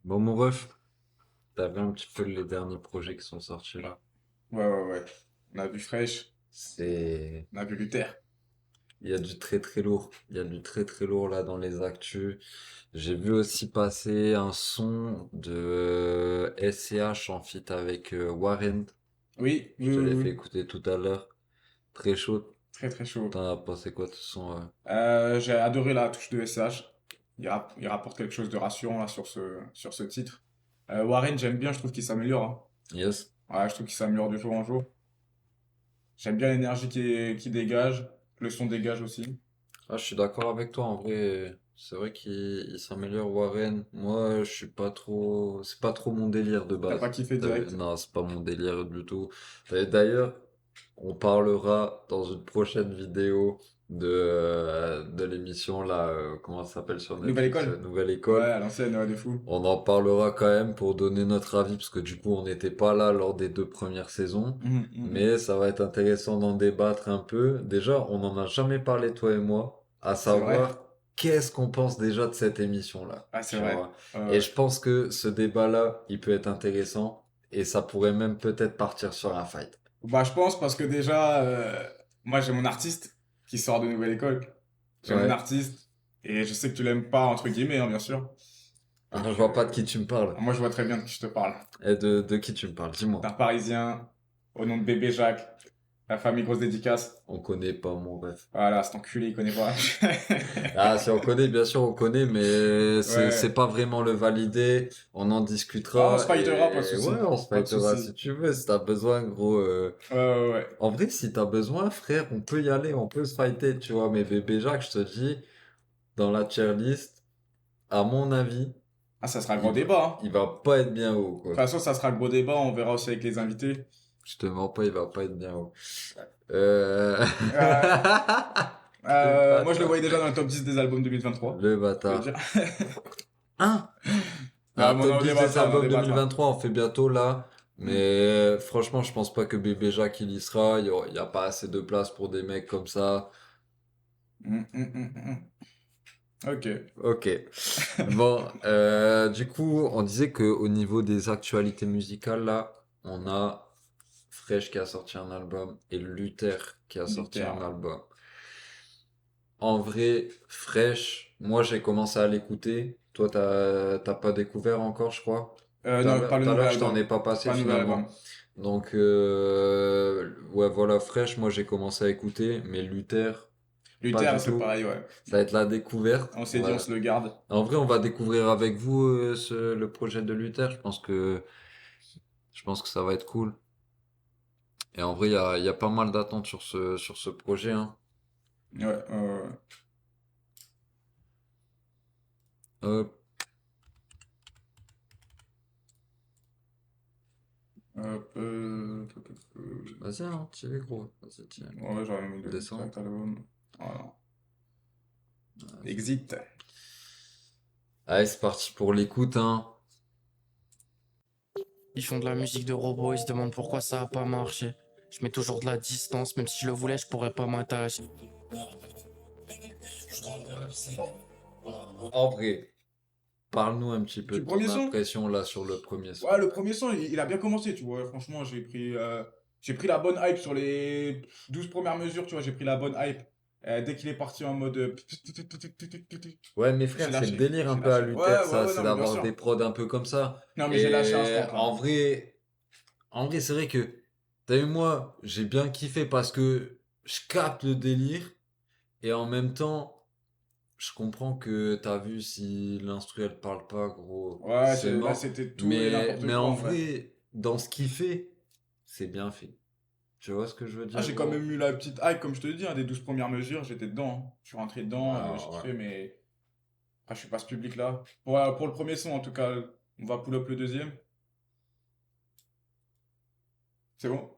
Bon, mon ref, t'as vu un petit peu les derniers projets qui sont sortis là. Ouais, ouais, ouais. On a vu Fresh, C'est... on a vu Luther. Il y a du très très lourd. Il y a du très très lourd là dans les actus. J'ai vu aussi passer un son de SCH en feat avec Warren. Oui, Je oui, te oui, l'ai fait oui. écouter tout à l'heure. Très chaud. Très, très chaud. T'en as pensé quoi de ce son? J'ai adoré la touche de SH. Il rapporte quelque chose de rassurant là sur ce titre. Warren, j'aime bien, je trouve qu'il s'améliore, hein. Yes. Ouais, je trouve qu'il s'améliore de jour en jour. J'aime bien l'énergie qu'il dégage, que le son dégage aussi. Ah, je suis d'accord avec toi. En vrai, c'est vrai qu'il s'améliore, Warren. Moi, je suis pas trop. C'est pas trop mon délire de T'as pas base. kiffé direct? Non, c'est pas mon délire du tout. Et d'ailleurs, on parlera dans une prochaine vidéo de l'émission là. Comment ça s'appelle sur Nouvelle Netflix? école? Nouvelle Ouais, École. à l'ancienne, ouais, de fou. On en parlera quand même pour donner notre avis, parce que du coup, on n'était pas là lors des deux premières saisons. Mhm, mhm. Mais ça va être intéressant d'en débattre un peu. Déjà, on n'en a jamais parlé, toi et moi, à C'est vrai? savoir qu'est-ce qu'on pense déjà de cette émission-là. Ouais, c'est Tu vrai. vois. Ouais, Et ouais. je pense que ce débat-là, il peut être intéressant. Et ça pourrait même peut-être partir sur un fight. Bah, je pense parce que déjà, moi j'ai mon artiste qui sort de nouvelle école. J'ai mon Ouais. artiste et je sais que tu l'aimes pas, entre guillemets, hein, bien sûr. Ah, je Donc, vois pas de qui tu me parles. moi je vois très bien de qui je te parle. Et de qui tu me parles, dis-moi. D'un Parisien au nom de Bébé Jacques, la famille grosse dédicace. On connaît pas mon ref. Voilà, cet enculé, il connaît pas. Ah, si on connaît, bien sûr, on connaît, mais c'est Ouais. pas vraiment le valider. On en Ah, on se discutera fightera, pas de et ouais, souci. on se Pas de fightera souci. si tu veux, si t'as besoin, gros. Ouais, ouais, ouais. En vrai, si t'as besoin, frère, on peut y aller, on peut se fighter, tu vois. Mais bébé Jacques, je te dis, dans la tier list, à mon avis, Ah, ça sera gros il va, débat, hein. il va pas être bien haut, De toute quoi. façon, ça sera gros débat, on verra aussi avec les invités. Je te mens pas, il va pas être bien haut. Euh... Euh, Le moi, je le bâtard. voyais déjà dans le top 10 des albums 2023. Le Je peux le dire. bâtard. Hein? Non, Ah, mais top 10 des on en albums débattra. 2023, on fait bientôt là. Hmm. Mais franchement, je pense pas que Bébé Jacques il y sera. Il y a pas assez de place pour des mecs comme ça. Hmm, hmm, hmm, hmm. Ok. Ok. Bon, du coup, on disait que au niveau des actualités musicales là, on a Fresh qui a sorti un album et Luther qui a sorti Luther, un ouais. album. En vrai, Fresh, moi j'ai commencé à l'écouter. Toi, t'as pas découvert encore, je crois. Non, pas le Tout à nouvel l'heure, je t'en album. ai pas passé Pas le nouvel finalement. album. Donc, ouais, voilà, Fresh, moi j'ai commencé à écouter, mais Luther, pas Luther, du c'est tout. pareil, ouais. Ça va être la découverte. On s'est dit, on se le garde. En vrai, on va découvrir avec vous le projet de Luther. Je pense que ça va être cool. Et en vrai, il y a pas mal d'attentes sur ce projet, hein. Ouais, Euh, Vas-y, hein, t'y es, gros. Vas-y, tiens. ouais, j'aurais mis le Descends. direct album. Voilà. Exit. Allez, c'est parti pour l'écoute, hein. Ils font de la musique de robot, ils se demandent pourquoi ça a pas marché. Je mets toujours de la distance, même si je le voulais, je pourrais pas m'attacher. En vrai, parle-nous un petit peu Du de premier ton son? impression là sur le premier son. Ouais, le premier son, il a bien commencé, tu vois. Franchement, j'ai pris la bonne hype sur les 12 premières mesures, tu vois. J'ai pris la bonne hype. Dès qu'il est parti en mode. Ouais, mes J'ai frères, c'est le lâché. délire un J'ai peu à lâché. Luther, Ouais, ouais, ça, ouais, c'est non, mais bien d'avoir sûr. des prods un peu comme ça. Non, mais j'ai lâché Et instant, là. en vrai, c'est vrai que, t'as vu, moi, j'ai bien kiffé parce que je capte le délire et en même temps, je comprends que t'as vu si l'instru elle parle pas, gros, Ouais, c'est là, mort. c'était tout et n'importe Mais quoi, en en vrai. vrai, dans ce qu'il fait, c'est bien fait. Tu vois ce que je veux Ah, dire, j'ai quand même gros? eu la petite hype, comme je te dis, hein, des 12 premières mesures, j'étais dedans, hein. Je suis rentré dedans, j'ai Ouais, ouais. kiffé, mais après, je suis pas ce public-là. Pour le premier son, en tout cas, on va pull up le deuxième. C'est bon?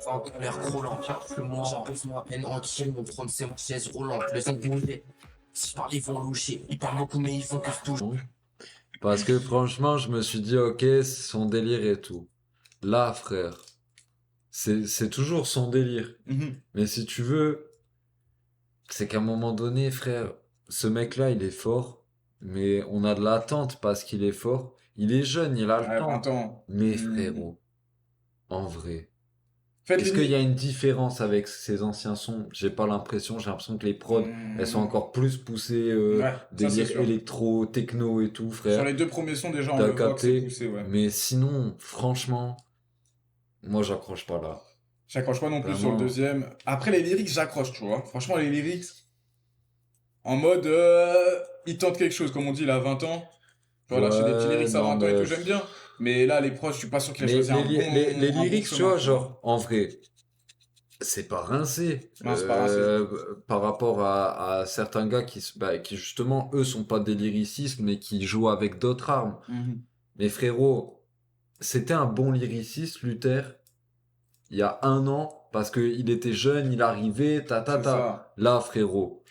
En colère croulant, le moi j'empêche ma haine entière, mon trône c'est ma chaise roulante, les engoulés. Si je parle, ils vont loucher, ils parlent beaucoup, mais ils font que se toucher. Parce que franchement, je me suis dit, ok, c'est son délire et tout. Là, frère, c'est toujours son délire. Mhm. Mais si tu veux, c'est qu'à un moment donné, frère, ce mec-là, il est fort. mais on a de l'attente parce qu'il est fort. Il est jeune, il a le Ouais, temps. 20 ans. Mais Hmm. frérot, en vrai, Faites est-ce qu'il y limite. a une différence avec ces anciens sons? J'ai pas l'impression, j'ai l'impression que les prods, elles sont encore plus poussées, Ouais, ça c'est délire sûr. électro, techno et tout, Sur frère. les deux premiers sons, déjà, on T'as le voit que c'est capté? poussé, ouais. Mais sinon, franchement, moi j'accroche pas là. J'accroche pas non plus sur le Vraiment. deuxième. Après, les lyrics, j'accroche, tu vois. Franchement, les lyrics, en mode, il tente quelque chose, comme on dit, il a 20 ans. Tu vois, lâcher des petits Ouais, lyrics à non, 20 ans et tout, mais. j'aime bien. Mais là, les proches, je suis pas sûr qu'il a Mais choisi les un bon lyrics, tu chemin, vois, tu vois. genre, en vrai, c'est pas rincé Non, c'est pas rincé. par rapport à certains gars qui justement, eux, sont pas des lyricistes, mais qui jouent avec d'autres armes. Mhm. Mais frérot, c'était un bon lyriciste, Luther, il y a 1 an, parce qu'il était jeune, il arrivait, C'est ça. Là, frérot,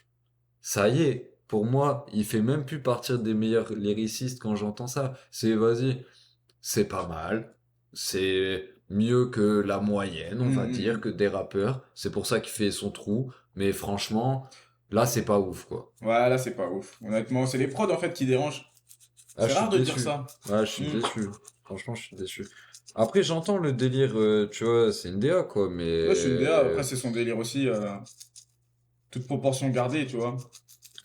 ça y est, pour moi, il fait même plus partir des meilleurs lyricistes quand j'entends ça. Vas-y, c'est pas mal, c'est mieux que la moyenne, on va dire, Mhm. que des rappeurs. C'est pour ça qu'il fait son trou. Mais franchement, là, c'est pas ouf, quoi. Ouais, là, c'est pas ouf. Honnêtement, c'est les prods, en fait, qui dérangent. Ah, C'est je suis rare de dire déçu. ça. Ouais, je suis Mhm. déçu. Franchement, je suis déçu. Après, j'entends le délire, tu vois, c'est une DA, quoi, Ouais, c'est une DA. mais... Après, c'est son délire aussi. Toute proportion gardée, tu vois.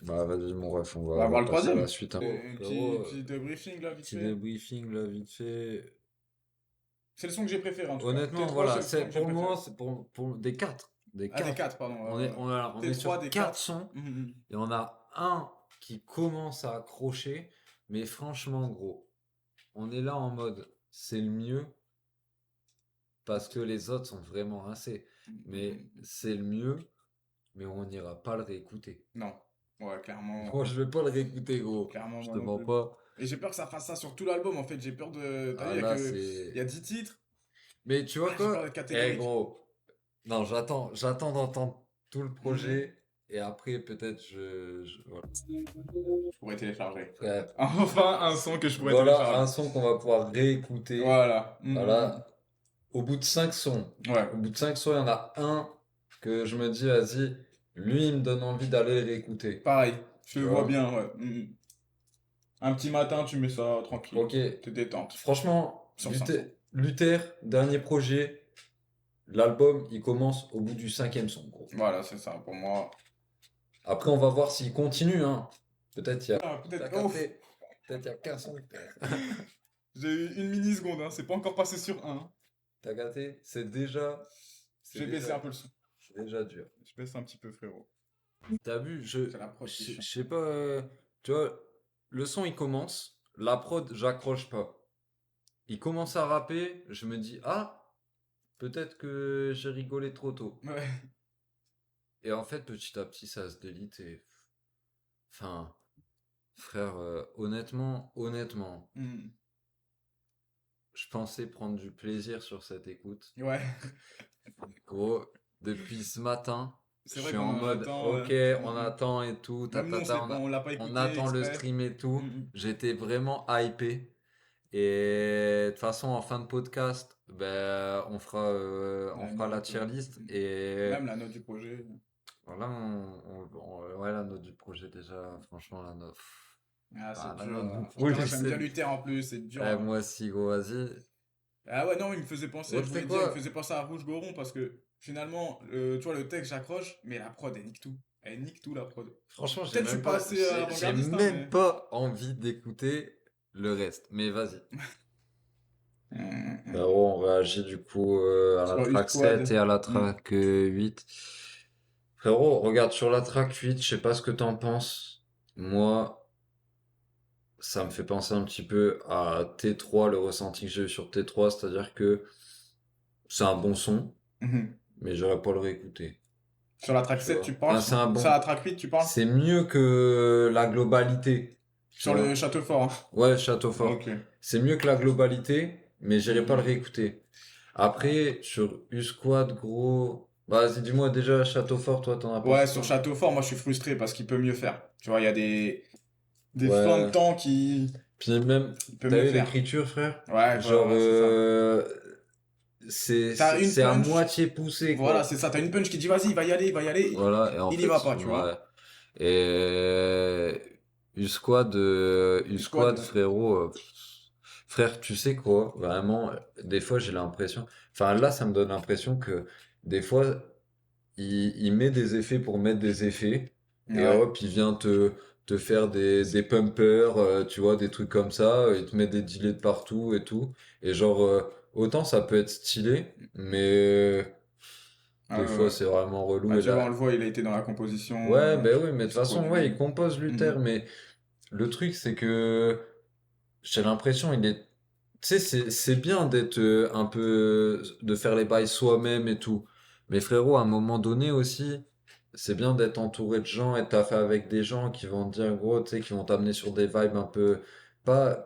Bah, vas-y, mon ref, On va on va voir le passer à la troisième. suite, hein. Un Frérot, petit débriefing, là, vite petit fait. débriefing, là, vite fait. C'est le son que j'ai préféré, en tout cas. Honnêtement, T3, c'est voilà, le son c'est que j'ai pour le préféré. moment, c'est pour des quatre. Des Ah, des quatre. 4 pardon. On est T3, sur des 4 4. sons. Et on a un qui commence à accrocher. Mais franchement, gros, on est là en mode, c'est le mieux parce que les autres sont vraiment rincés. Mais c'est le mieux, mais on n'ira pas le réécouter. Non. Ouais, clairement. Moi, je vais pas le réécouter, gros. Clairement, Je moi te non mens plus. pas. Et j'ai peur que ça fasse ça sur tout l'album, en fait. J'ai peur de. T'as vu, Ah il y a là, que. Il y c'est. a 10 titres. Mais tu vois J'ai peur quoi? d'être Eh, catégorique. gros. Non, j'attends d'entendre tout le Mhm. projet. Et après, peut-être, voilà. Je pourrais télécharger. Frère, Enfin, un son que je pourrais voilà télécharger. un son qu'on va pouvoir réécouter. Voilà. Voilà. Au bout de 5 sons. Ouais. Au bout de 5 sons, il y en a un que je me dis, vas-y, lui, il me donne envie d'aller le réécouter. Pareil. Je Tu le vois vois? bien, ouais. Un petit matin, tu mets ça tranquille. Ok. T'es détente. Franchement, Sur 500. Luther, dernier projet. L'album, il commence au bout du 5e son, gros. Voilà, c'est ça. Pour moi. Après, on va voir s'il continue, hein. Peut-être il y a. Ah, T'as peut-être. Ouf. capté. Peut-être il y a qu'un son. J'ai eu une milliseconde, hein. C'est pas encore passé sur un. T'as capté? C'est déjà. C'est J'ai baissé déjà. un peu le son. C'est déjà dur. Je baisse un petit peu, frérot. T'as vu, C'est la prod qui est je chiant. sais pas, tu vois, le son il commence, la prod j'accroche pas. Il commence à rapper, je me dis ah, peut-être que j'ai rigolé trop tôt. Ouais. Et en fait petit à petit ça se délite et enfin frère, honnêtement, Hmm. je pensais prendre du plaisir sur cette écoute. Ouais. Gros, depuis ce matin, C'est je vrai suis qu'on en en mode attend. ok, on attend et tout, Même nous, on l'a pas on écouté attend le exprès. stream et tout. Hmm. J'étais vraiment hypé. Et de toute façon, en fin de podcast, ben, on La fera la note, tier list. Et même la note du projet. voilà, ouais, la note du projet déjà, franchement, la note. Ah, c'est La dur. note du Putain, moi, projet, j'aime bien Luther en plus, c'est dur. moi aussi, gros, vas-y. Ah ouais, non, il me faisait penser, Gros, je tu voulais sais dire, il me quoi? faisait penser à Rouge Goron parce que finalement, tu vois, le texte, j'accroche, mais la prod, elle nique tout. Elle nique tout, la prod. Franchement, Peut-être je suis pas assez j'ai avant-gardiste, hein, même mais. pas envie d'écouter le reste. Mais vas-y. Hum. On réagit du coup à la Sur track 7 U-Squad. et à la Hum. track 8. Frérot, regarde sur la track 8, je sais pas ce que t'en penses. Moi, ça me fait penser un petit peu à T3, le ressenti que j'ai eu sur T3, c'est-à-dire que c'est un bon son, Mhm. mais j'aurais pas le réécouter. Sur la track Tu 7, vois. tu parles? Enfin, c'est un Sur bon. la track 8, tu parles? C'est mieux que la globalité. Tu Sur le vois. château fort, hein. Ouais, Château Fort. Ok. C'est mieux que la globalité, mais j'irai pas le Mhm. réécouter. Après, sur U-Squad, gros. Vas-y, dis-moi déjà, Château Fort, toi, t'en as Ouais, pensé sur quoi? château fort, moi, je suis frustré parce qu'il peut mieux faire. Tu vois, il y a des fins de Ouais. temps qui. Puis même, Il peut t'as mieux vu faire. l'écriture, frère? Ouais, Genre, voilà, c'est ça. T'as une c'est à punch. moitié poussé, Voilà, quoi. c'est ça. T'as une punch qui dit vas-y, il va y aller, il va y aller. Voilà, et en Il y fait, va pas, tu ouais. vois. Et U-Squad, Ouais. frérot. Frère, tu sais quoi? Vraiment, des fois, j'ai l'impression. Enfin, là, ça me donne l'impression que des fois, il met des effets pour mettre des effets. Et Ouais. hop, il vient te faire des pumpers, tu vois, des trucs comme ça. Il te met des delays de partout et tout. Et genre, autant ça peut être stylé, mais Ah des ouais, fois, ouais. c'est vraiment relou. Bah, Et tu vois, on là, le voit, il a été dans la composition, ouais, ben oui, mais de il toute se façon, ouais, il produit. compose Luther, Mhm. mais le truc, c'est que j'ai l'impression, il est. Tu sais, c'est bien d'être un peu. De faire les bails soi-même et tout. Mais frérot, à un moment donné aussi, c'est bien d'être entouré de gens et de taffer avec des gens qui vont te dire, gros, tu sais, qui vont t'amener sur des vibes un peu. Pas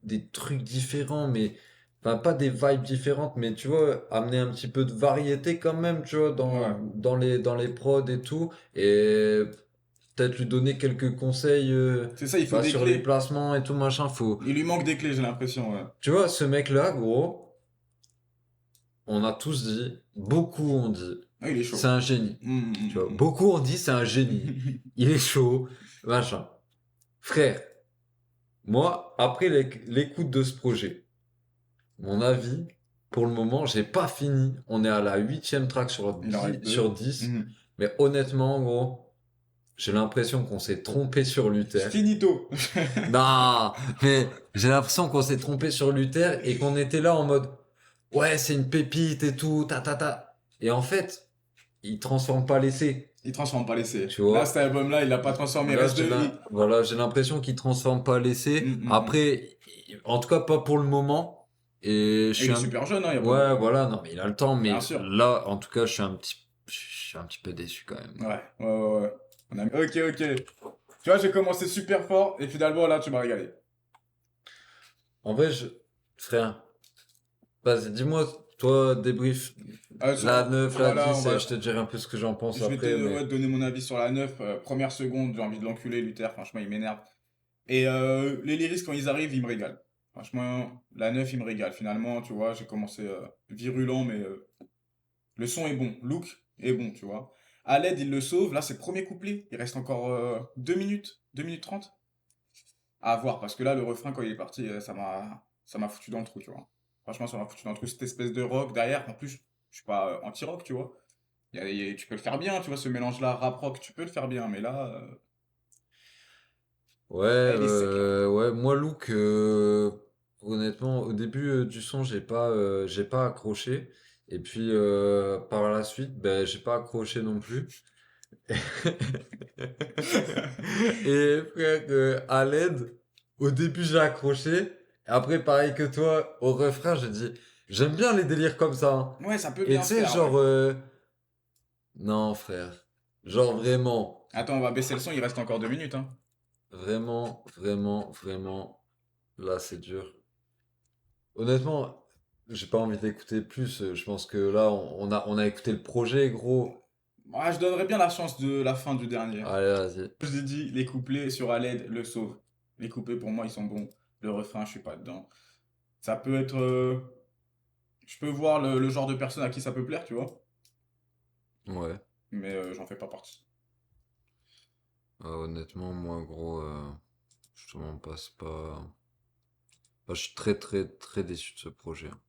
des trucs différents, mais. Enfin, pas des vibes différentes, mais tu vois, amener un petit peu de variété quand même, tu vois, Ouais. dans les prods et tout. Et peut-être lui donner quelques conseils C'est ça, il faut bah, des sur les clés. placements et tout machin. Faut, Il lui manque des clés, j'ai l'impression, ouais. tu vois, ce mec-là, gros, on a tous dit, beaucoup ont dit, Ah, il est c'est chaud. un génie. Tu vois, Mhm. beaucoup ont dit, c'est un génie. Il est chaud, machin. Frère, moi, après l'écoute de ce projet, mon avis, pour le moment, j'ai pas fini. On est à la 8e track Il en reste sur deux. 10. Mhm. Mais honnêtement, gros, j'ai l'impression qu'on s'est trompé sur Luther. Finito. Non, mais j'ai l'impression qu'on s'est trompé sur Luther et qu'on était là en mode ouais, c'est une pépite et tout, ta ta ta. Et en fait, il transforme pas l'essai, Il transforme pas l'essai. tu Là, cet vois. album-là, il l'a pas transformé. Là, Reste de. voilà, j'ai l'impression qu'il transforme pas l'essai. Mm. Après, en tout cas pas pour le moment. Et je Et il suis est un super jeune, hein, y a pas ouais, de. voilà, non mais il a le temps Bien mais sûr. là en tout cas, je suis un petit peu déçu quand même. Ouais. Ok. Tu vois, j'ai commencé super fort et finalement, là, tu m'as régalé. En vrai, frère, vas-y, dis-moi toi débrief la 9, la Voilà, 10 et je te dirai un peu ce que j'en pense je vais te après mais ouais, donner mon avis sur la 9. Première seconde, j'ai envie de l'enculer, Luther. Franchement, il m'énerve. Et les lyrics, quand ils arrivent, ils me régalent. Franchement, la 9 il me régale. Finalement, tu vois, j'ai commencé virulent, mais le son est bon. Look est bon, tu vois. À l'aide, il le sauve. Là, c'est le premier couplet. Il reste encore 2 minutes, 2 minutes 30 à voir. Parce que là, le refrain, quand il est parti, ça m'a foutu dans le trou, tu vois. Franchement, ça m'a foutu dans le trou. Cette espèce de rock derrière. En plus, je suis pas anti-rock, tu vois. Tu peux le faire bien, tu vois, ce mélange-là, rap-rock, tu peux le faire bien. Mais là, ouais, là, il est sec, là. ouais, moi Look, honnêtement, au début du son, j'ai pas accroché. Et puis par la suite, ben j'ai pas accroché non plus. Et frère, à l'aide, au début j'ai accroché. Et après, pareil que toi, au refrain, j'ai dit, j'aime bien les délires comme ça, hein. Ouais, ça peut Et bien tu se sais, faire, ouais. genre, non frère, genre vraiment, Attends, on va baisser le son, il reste encore 2 minutes, hein. vraiment, là c'est dur. Honnêtement, j'ai pas envie d'écouter plus. Je pense que là, on a écouté le projet, gros. Ah, je donnerais bien la chance de la fin du dernier. Allez, vas-y. Je l'ai dit, les couplets sur Aled le sauvent. Les couplets, pour moi, ils sont bons. Le refrain, je suis pas dedans. Ça peut être. Je peux voir le genre de personne à qui ça peut plaire, tu vois. Ouais. Mais j'en fais pas partie. Honnêtement, moi, gros, je te mens pas, c'est pas. Enfin, je suis très déçu de ce projet, hein.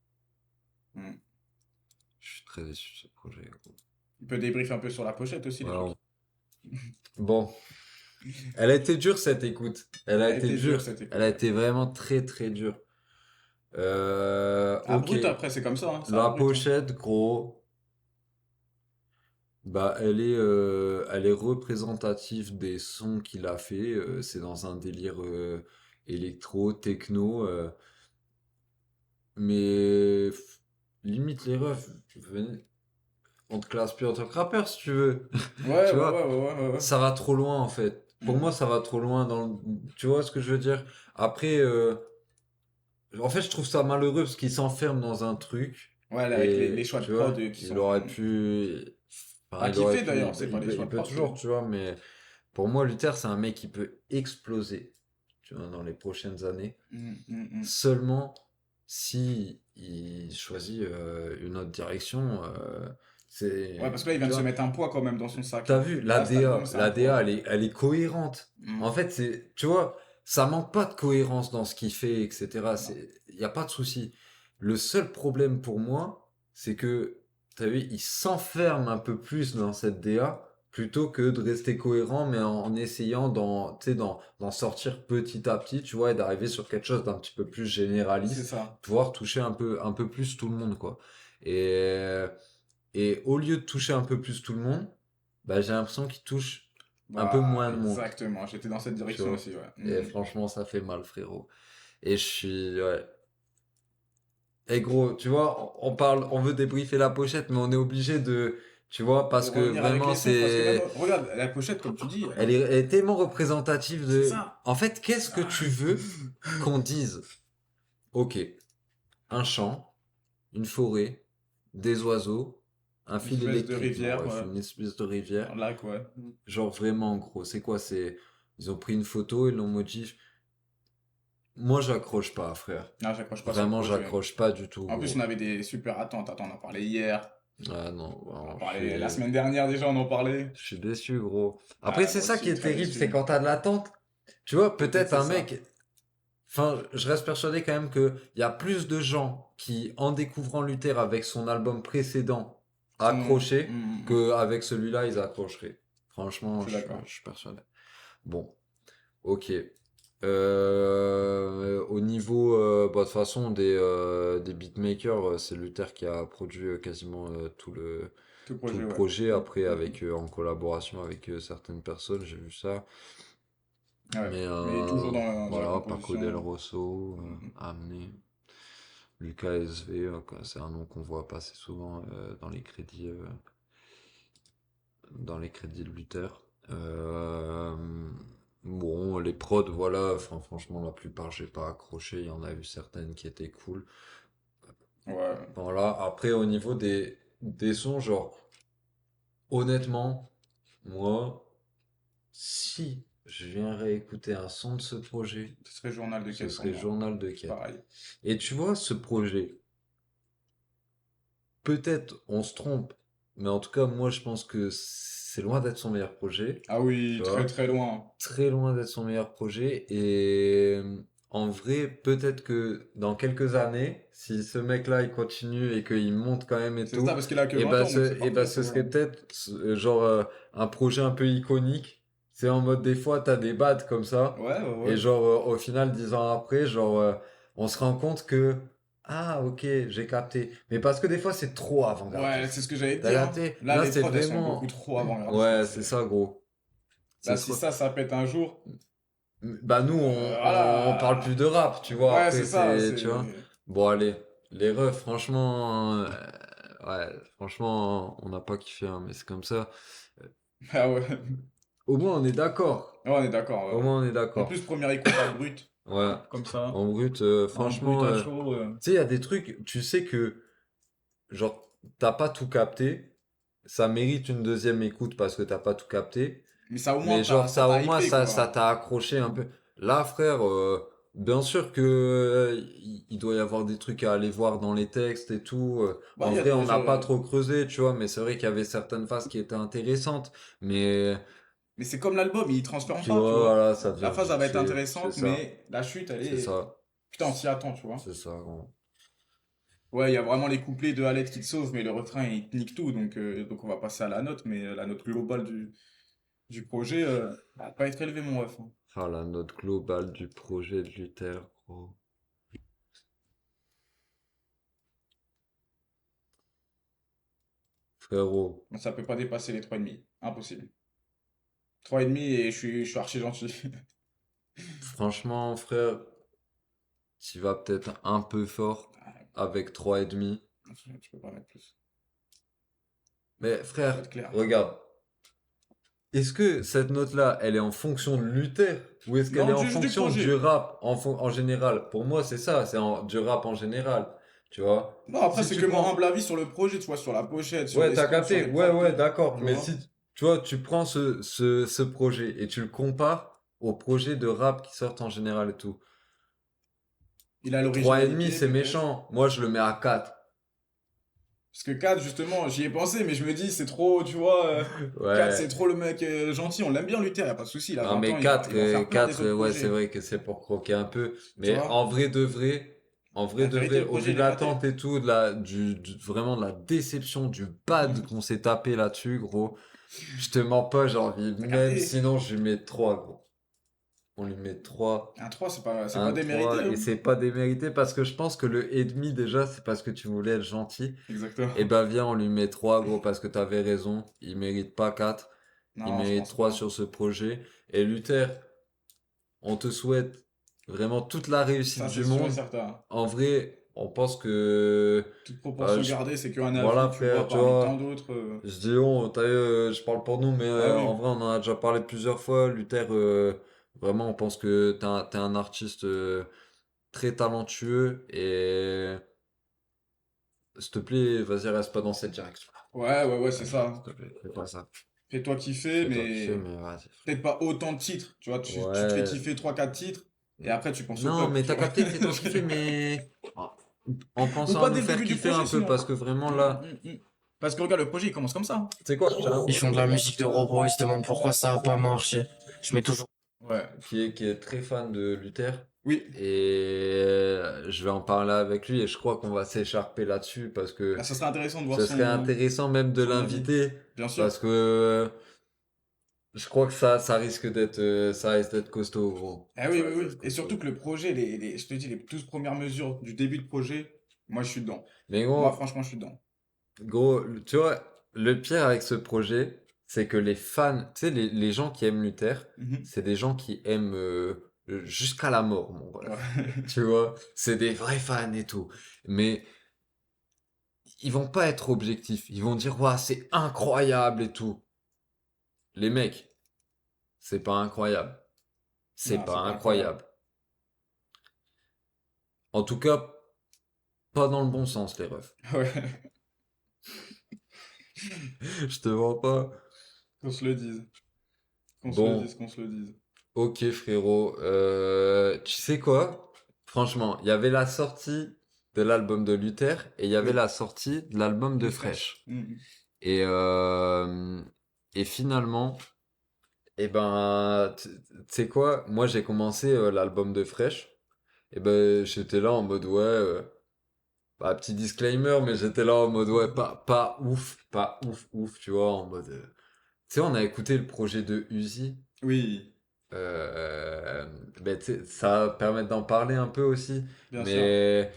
Hmm. Je suis très déçu de ce projet, gros. Il peut débriefer un peu sur la pochette aussi, les Ouais, gens. bon, elle a été dure cette écoute. Elle Elle a a été été dure, dure. cette Elle écoute, a ouais. été vraiment très dure. Ah, Ok. brut, après, c'est comme ça, hein. C'est La brut, hein. pochette, gros. Bah, elle est représentative des sons qu'il a fait. C'est dans un délire électro, techno. Mais limite les refs, on te classe plus en tant que rappeur si tu veux. Ouais, Tu vois, ouais. ça va trop loin en fait. Pour moi, Hmm. ça va trop loin tu vois ce que je veux dire? Après, en fait, je trouve ça malheureux parce qu'il s'enferme dans un truc Ouais, là, avec les et choix de tu prod vois, qui il aurait sont. pu. Enfin, Pas il aurait kiffé pu, d'ailleurs, c'est pas les choix il de peut prod, toujours, c'est. tu vois, mais pour moi, Luther, c'est un mec qui peut exploser, tu vois, dans les prochaines années. Hmm. Seulement si il choisit une autre direction, Ouais, parce que là, il vient Tu de se vois, mettre un poids quand même dans son sac, t'as hein. vu, Là, cet album, c'est un la DA, poids. elle est cohérente. Mm. En fait, tu vois, ça manque pas de cohérence dans ce qu'il fait, etc. Non. Il n'y a pas de souci. Le seul problème pour moi, c'est que, t'as vu, il s'enferme un peu plus dans cette DA plutôt que de rester cohérent, mais en essayant tu sais, d'en sortir petit à petit, tu vois, et d'arriver sur quelque chose d'un petit peu plus C'est généraliste, ça. pouvoir toucher un peu plus tout le monde, quoi. Et, et au lieu de toucher un peu plus tout le monde, bah, j'ai l'impression qu'il touche un peu Bah, moins de monde, exactement. J'étais dans cette tu direction vois. aussi, ouais. Et Mm. franchement, ça fait mal, frérot. Et ouais. Et gros, tu vois, on parle, on veut débriefer la pochette, mais on est obligé tu vois, De parce que revenir avec vraiment, les sons, parce que même, regarde, la pochette, comme tu dis, elle est tellement représentative c'est de, ça. en fait, qu'est-ce que tu veux qu'on dise? Ok, un champ, une forêt, des oiseaux, un Une fil espèce de électrique, bon, rivière, bref, une espèce de rivière. un lac, ouais. Genre vraiment gros, c'est quoi? Ils ont pris une photo, ils l'ont modifié. Moi, j'accroche pas, frère. Non, j'accroche pas sur le Vraiment, projet. j'accroche pas du tout, En plus, on gros. avait des super attentes. Attends, on en parlait hier. Ah non, On en vraiment, parlait la semaine dernière déjà, on en parlait. je suis déçu, gros. Après, Ah, c'est moi ça qui aussi, est très terrible, c'est déçu. quand t'as de l'attente. Tu vois, Peut-être peut-être c'est un ça. mec. Enfin, je reste persuadé quand même qu'il y a plus de gens qui, en découvrant Luther avec son album précédent, Son... accrochaient qu'avec celui-là, ils accrocheraient. Je Franchement, suis d'accord. je suis persuadé. Bon, ok. Au niveau, bah, de toute façon, des beatmakers, c'est Luther qui a produit quasiment Tout tout projet, le ouais. projet. Après, Mm, mm. en collaboration avec certaines personnes, j'ai vu ça. Ouais. Mais Mais toujours dans la voilà, Paco Del composition. Rosso, Mm, mm. Amné, Lucas SV, quoi, c'est un nom qu'on voit passer souvent dans les crédits de Luther. Euh, bon, les prods, voilà, enfin, franchement, la plupart, j'ai pas accroché. Il y en a eu certaines qui étaient cool. Ouais. Voilà, après, au niveau des sons, genre, honnêtement, moi, si je viens réécouter un son de ce projet, Ce serait Journal de ce quête pour serait moi. Journal de quête. Pareil. Et tu vois, ce projet, peut-être on se trompe, mais en tout cas, moi je pense que c'est loin d'être son meilleur projet, Ah oui, tu très vois, très loin. très loin d'être son meilleur projet. Et en vrai, peut-être que dans quelques années, si ce mec-là il continue et qu'il monte quand même et C'est ça, tout, parce qu'il a que 20 ans, donc c'est et ben parfait, tu ce vois. serait peut-être genre un projet un peu iconique. C'est en mode des fois t'as des bads comme ça, Ouais, ouais, et ouais. genre au final 10 ans après, on se rend compte que ah ok j'ai capté. Mais parce que des fois c'est trop Ouais, c'est avant-gardiste. ce que j'allais te T'as dire, hein. capté? Là, Là les c'est prods, elles sont beaucoup vraiment trop avant-gardistes, là. ouais c'est ça gros. Là, C'est si trop. ça pète un jour, Bah nous on parle plus voilà. de rap, tu vois. Ouais, Après c'est ça, c'est tu vois. c'est... Bon allez, les refs franchement ouais franchement on n'a pas kiffé hein, mais c'est comme ça. Ah ouais. Au moins on est d'accord. Ouais, on est d'accord, Au ouais. moins on est En d'accord. plus, première écoute en brut, Ouais. comme ça, En brut en brut franchement à chaud. tu sais il y a des trucs tu sais que genre t'as pas tout capté, ça mérite une deuxième écoute parce que t'as pas tout capté. Mais ça, au moins, Mais genre, ça ça, au t'a moins, hypé, ça quoi. t'a accroché un peu. Là, frère, bien sûr que il doit y avoir des trucs à aller voir dans les textes et tout. Bah, En il y a vrai, on des n'a pas jeux... trop creusé, tu vois, mais c'est vrai qu'il y avait certaines phases qui étaient intéressantes. Mais, Mais c'est comme l'album, il transforme tu pas, tu vois, vois. voilà, ça La vient phase, elle vite va être fait. C'est intéressante, ça. mais la chute, elle C'est est... ça. Putain, on s'y attend, tu vois. C'est ça, gros. Ouais, il y a vraiment les couplets de Haled qui te sauvent, mais le refrain, il te nique tout. Donc on va passer à la note, mais la note globale du projet, va pas être élevée, mon ref, hein. Ah, la note globale du projet de Luther, gros. Frérot. Ça peut pas dépasser les 3,5. Impossible. 3,5 et je suis archi gentil. Franchement, frère, tu vas peut-être un peu fort avec 3,5. Tu peux pas mettre plus. Mais Faut frère, être clair. regarde. Est-ce que cette note-là, elle est en fonction de Luther ou est-ce qu'elle est Non, en juste du fonction du projet. rap en général? Pour moi, c'est ça, du rap en général. Tu vois? Non, après, Si c'est tu que mon prends. humble avis sur le projet, tu vois, sur la pochette, sur Ouais, les t'as scopes, sur capté. les Ouais, prods, ouais, tout. d'accord. Tu Mais si vois? tu vois, tu prends ce projet et tu le compares aux projets de rap qui sortent en général et tout. Il a 3,5, l'originalité, c'est peut-être. méchant. Moi, je le mets à 4. Parce que 4, justement, j'y ai pensé, mais je me dis, c'est trop, tu vois, 4, c'est Ouais. trop le mec gentil. On l'aime bien, Luther, y a pas de souci. Il a Non, 20 ans, mais il va en faire plein des autres ouais, c'est projets. vrai que c'est pour croquer un peu. Tu Mais vois? en vrai La de vérité, vrai, le au projet, vu il de est éclaté. l'attente et tout, vraiment de la déception, du bad qu'on s'est tapé là-dessus, gros, je te mens pas, j'ai envie, T'as même capté? sinon, je lui mets 3 gros. On lui met 3 Un 3, c'est pas un démérité, 3 et hein. c'est pas démérité parce que je pense que le et demi, déjà, c'est parce que tu voulais être gentil. Et Exactement. bah, viens, on lui met 3 gros, parce que t'avais raison. Il mérite pas 4. Il Non, je mérite pense 3 pas. sur ce projet. Et Luther, on te souhaite vraiment toute la réussite Ça, c'est du sûr et monde. certain. En vrai, on pense que, Toute bah, proportion gardée, c'est qu'un voilà, avis, tu vois, frère, tu parmi tant vois, d'autres. je dis on, t'as vu, je parle pour nous, mais Bah en oui. vrai, on en a déjà parlé plusieurs fois. Luther, vraiment, on pense que t'es un artiste très talentueux et s'il te plaît, vas-y, reste pas dans cette direction-là. Ouais, ouais, ouais, c'est Ouais, s'il ça. te plaît, fais pas ça. Fais-toi kiffer, Fais-toi kiffer, mais mais vas-y, frère. peut-être pas autant de titres. Tu vois, tu te fais Ouais. kiffer trois quatre titres, et après, tu penses au Non, peuple, mais tu t'as vois. capté, fais-toi kiffer, mais en Ou pensant à pas nous dès le faire début du kiffer un projet, peu, sinon. parce que vraiment là, Parce que regarde, le projet, il commence comme ça. tu sais quoi, Ils font de la musique de robot, ils se demandent pourquoi ça a pas marché. Je mets toujours. Ouais. qui est très fan de Luther, Oui. et je vais en parler avec lui, et je crois qu'on va s'écharper là-dessus, parce Bah, que ça serait intéressant de voir ce serait intéressant même de son avis. l'inviter, Bien sûr. parce que je crois que ça risque d'être costaud, gros. Ah oui, Ça oui, risque oui. d'être Et surtout costaud. que le projet, je te dis, les 12 premières mesures du début de projet, moi, je suis dedans. Mais Moi, gros, franchement, je suis dedans. tu vois, le pire avec ce projet, c'est que les fans, tu sais, les gens qui aiment Luther, Mhm. c'est des gens qui aiment jusqu'à la mort, mon Ouais. ref. Tu vois, c'est des vrais fans et tout. Mais ils vont pas être objectifs. Ils vont dire, waouh, c'est incroyable et tout. Les mecs, c'est pas incroyable. C'est Non, pas c'est pas incroyable. incroyable. En tout cas, pas dans le bon sens, les refs. Ouais. Je te vois pas. Qu'on se le dise. Qu'on se le Bon, dise, qu'on se le dise. ok frérot, tu sais quoi? Franchement, il y avait la sortie de l'album de Luther et il y avait Oui. la sortie de l'album de De fraîche. Fresh. Mhm. Et, euh, et finalement, eh ben, tu sais quoi? Moi j'ai commencé l'album de Fresh. Et ben j'étais là en mode ouais, bah, petit disclaimer, mais j'étais là en mode ouais, pas ouf, ouf, tu vois, en mode. Tu sais, on a écouté le projet de Uzi. Oui, Euh, ben, tu sais, ça va permettre d'en parler un peu aussi. bien sûr. Mais,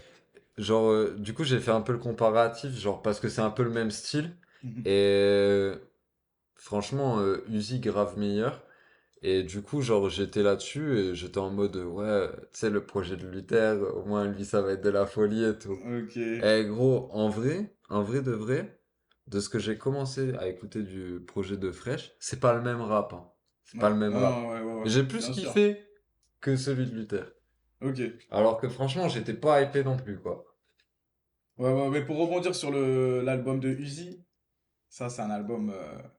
genre, du coup, j'ai fait un peu le comparatif, genre, parce que c'est un peu le même style. Mhm. Et franchement, Uzi grave meilleur. Et du coup, genre, j'étais là-dessus et j'étais en mode, ouais, tu sais, le projet de Luther, au moins, lui, ça va être de la folie et tout. Ok. Et gros, en vrai de vrai, de ce que j'ai commencé à écouter du projet de Fresh, c'est pas le même rap, hein. C'est pas Ouais. le même Non, rap. non, ouais, ouais, Mais ouais. j'ai plus Bien sûr. kiffé que celui de Luther. Ok. Alors que franchement, j'étais pas hypé non plus, quoi. Ouais, ouais, mais pour rebondir sur l'album de Uzi, ça, c'est un album,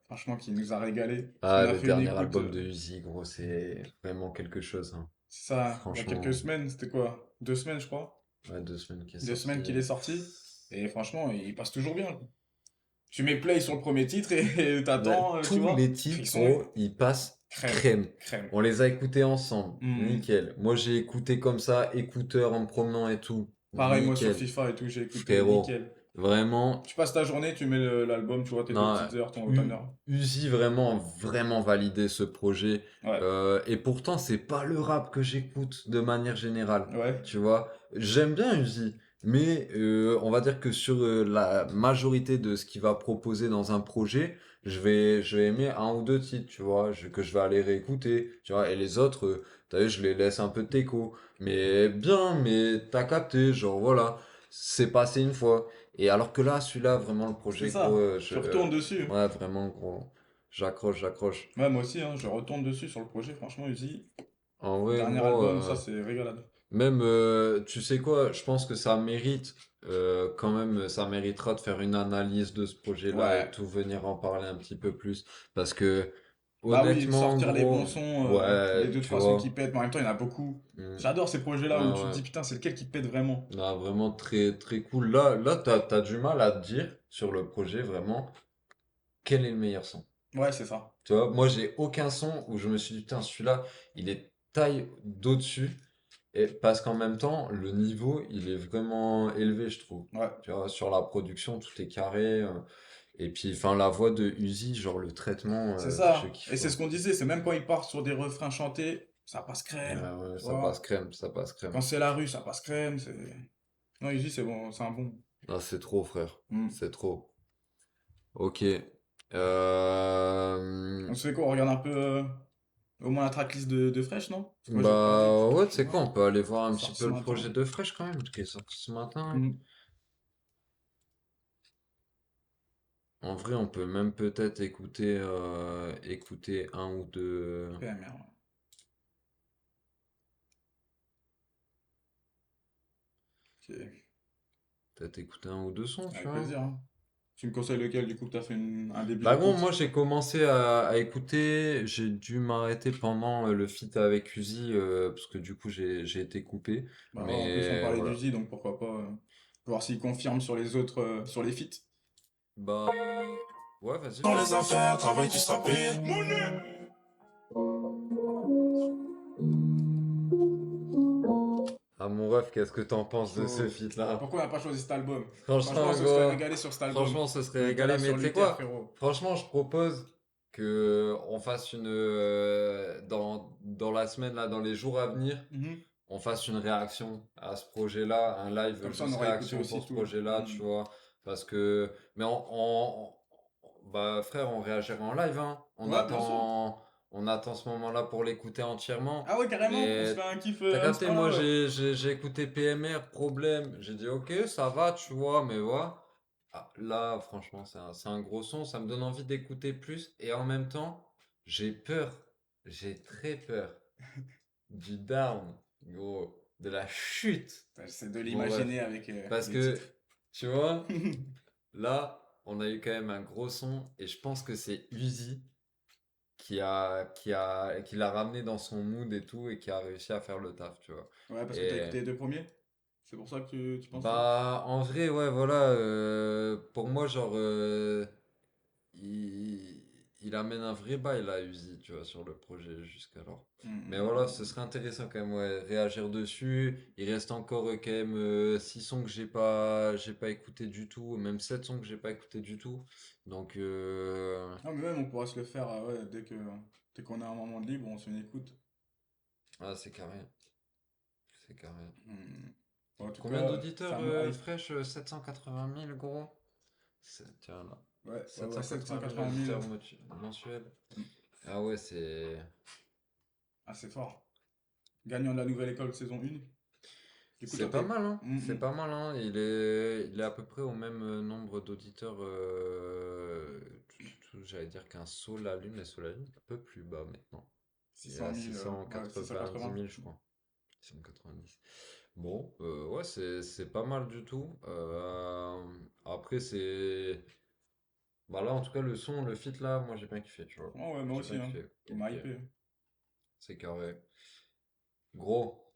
franchement, qui nous a régalé. Parce qu'on Ah, a le fait une dernier écoute, album de Uzi, gros, c'est vraiment quelque chose, hein. c'est ça, il y a quelques Franchement, semaines, c'était quoi? 2 semaines, je crois. ouais, 2 semaines qui est 2 semaines sorti. qu'il est sorti. Et franchement, il passe toujours bien. Tu mets play sur le premier titre et Ouais, t'attends, tu tous vois. les titres, Frisson, gros, ils passent crème, crème. crème. On les a écoutés ensemble, Hmm. nickel. Moi, j'ai écouté comme ça, écouteur en me promenant et tout, Pareil, moi sur nickel. FIFA et tout, j'ai écouté Frérot, nickel. vraiment, Tu passes ta journée, tu mets l'album, tu vois, tes deux non, petites heures, ton timer. Uzi vraiment, vraiment validé ce projet. Ouais, Et pourtant, c'est pas le rap que j'écoute de manière générale, ouais, tu vois. J'aime bien Uzi, mais on va dire que sur la majorité de ce qu'il va proposer dans un projet, je vais aimer un ou deux titres, tu vois, que je vais aller réécouter, tu vois. Et les autres, t'as vu, je les laisse un peu de teco. Mais bien, mais t'as capté, genre voilà, c'est passé une fois. Et alors que là, celui-là, vraiment, le c'est projet, gros, ça. Tu retournes dessus. ouais, vraiment, gros, j'accroche, j'accroche. Ouais, moi aussi, hein, je retourne dessus sur le projet, franchement, Uzi. En vrai, Dernier gros, album, ça c'est régalade. même, tu sais quoi, je pense que ça mérite, quand même, ça méritera de faire une analyse de ce projet-là et Ouais, tout, venir en parler un petit peu plus. Parce que, Bah oui, honnêtement, sortir les gros, bons sons, les ouais, deux tu trois sons qui vois. pètent, mais en même temps, il y en a beaucoup. Hmm, J'adore ces projets-là où ouais, tu te ouais. dis, putain, c'est lequel qui pète vraiment. Non, vraiment très, très cool. Là, t'as du mal à te dire sur le projet, vraiment, quel est le meilleur son. Ouais, c'est ça. Tu vois, moi, j'ai aucun son où je me suis dit, putain, celui-là, il est taille d'au-dessus. Et parce qu'en même temps, le niveau, il est vraiment élevé, je trouve. Ouais, Tu vois, sur la production, tout est carré. Et puis, enfin, la voix de Uzi, genre le traitement, c'est je ça. Et kiffe, c'est ce quoi. qu'on disait, c'est même quand il part sur des refrains chantés, ça passe crème, Ouais, tu ça passe vois. crème, ça passe crème. Quand c'est la rue, ça passe crème. Non, Easy, c'est bon, c'est un bon. Ah, c'est trop, frère. Hmm. C'est trop. Ok. On Euh, se fait quoi? On regarde un peu au moins la tracklist de Fresh, non? Parce que moi j'ai regardé, Bah ouais, tu tu sais vois, quoi, on peut aller voir un petit sorti peu ce le matin. projet de Fresh quand même, qui est sorti ce matin. Hmm. En vrai, on peut même peut-être écouter un ou deux. PMR. Ok. Peut-être écouter un ou deux sons, tu Avec vois. plaisir, hein. Tu me conseilles lequel du coup que t'as fait un début Bah bon, d'écoute? moi j'ai commencé à écouter, j'ai dû m'arrêter pendant le feat avec Uzi, parce que du coup j'ai été coupé. Bah ouais, en plus on Mais parlait voilà. d'Uzi, donc pourquoi pas voir s'il confirme sur les autres, sur les feats. Bah ouais, vas-y. Dans les affaires, travail, tu seras payé. Ah mon ref, qu'est-ce que t'en penses de ce Chaud. feat-là? Pourquoi on n'a pas choisi cet album? Franchement, on Franchement, se serait gros, régalé sur cet album. franchement, ce serait On était régalé. là Mais sur tu sais Luther, quoi? frérot. Franchement, je propose que on fasse dans la semaine, là, dans les jours à venir, Mhm. on fasse une réaction à ce projet-là, un live Comme ça, on juste aura écouté réaction pour aussi ce tout. projet-là, tu Mhm. vois. Parce que, mais bah, frère, on réagira en live, hein. Ouais, bien sûr. On attend ce moment-là pour l'écouter entièrement. Ah ouais, carrément, on se Mais fait un kiff t'as capté, Insta, moi ouais. j'ai écouté PMR, problème. J'ai dit ok, ça va, tu vois, mais voilà. Ah, là, franchement, c'est un gros son, ça me donne envie d'écouter plus. Et en même temps, j'ai peur, j'ai très peur du down, gros, de la chute, J'essaie de mon ref. l'imaginer avec Parce le que, titre. tu vois, là, on a eu quand même un gros son, et je pense que c'est Uzi qui l'a ramené dans son mood et tout, et qui a réussi à faire le taf, tu vois. Ouais, parce que t'as Et écouté les deux premiers? C'est pour ça que tu penses ça? bah, en vrai, ouais, voilà, pour moi, genre, il, il amène un vrai bail là, Uzi, tu vois, sur le projet jusqu'alors. Mais voilà, ce serait intéressant quand même, ouais, réagir dessus. Il reste encore quand même 6 sons que j'ai pas écouté du tout, même 7 sons que j'ai pas écouté du tout. Donc, Ah, mais même on pourra se le faire ouais, dès qu'on a un moment de libre, on se fait une écoute. ah, c'est carré, c'est carré. Hmm. Bon, en tout Combien cas, d'auditeurs ça me hype. Fresh? 780 000, gros? Tiens là, Ouais, 780 000 780 000. auditeurs mensuels. Ah ouais, c'est... Ah, c'est fort. Gagnant de la nouvelle école saison 1. Du coup, C'est toi, pas t'es. mal, hein. Hmm, C'est hmm. pas mal, hein. Il est à peu près au même nombre d'auditeurs. J'allais dire qu'un Soul à Lune, mais Soul à Lune est un peu plus bas maintenant. Il est 600 à 000, ouais, 690 680. 000, je crois. 690. Bon, ouais, c'est pas mal du tout. Après, c'est. Bah là, en tout cas, le son, le feat là, moi j'ai bien kiffé, tu vois. Oh, ouais, moi J'ai aussi, bien hein. kiffé. Il m'a Donc, hypé. c'est carré. Gros,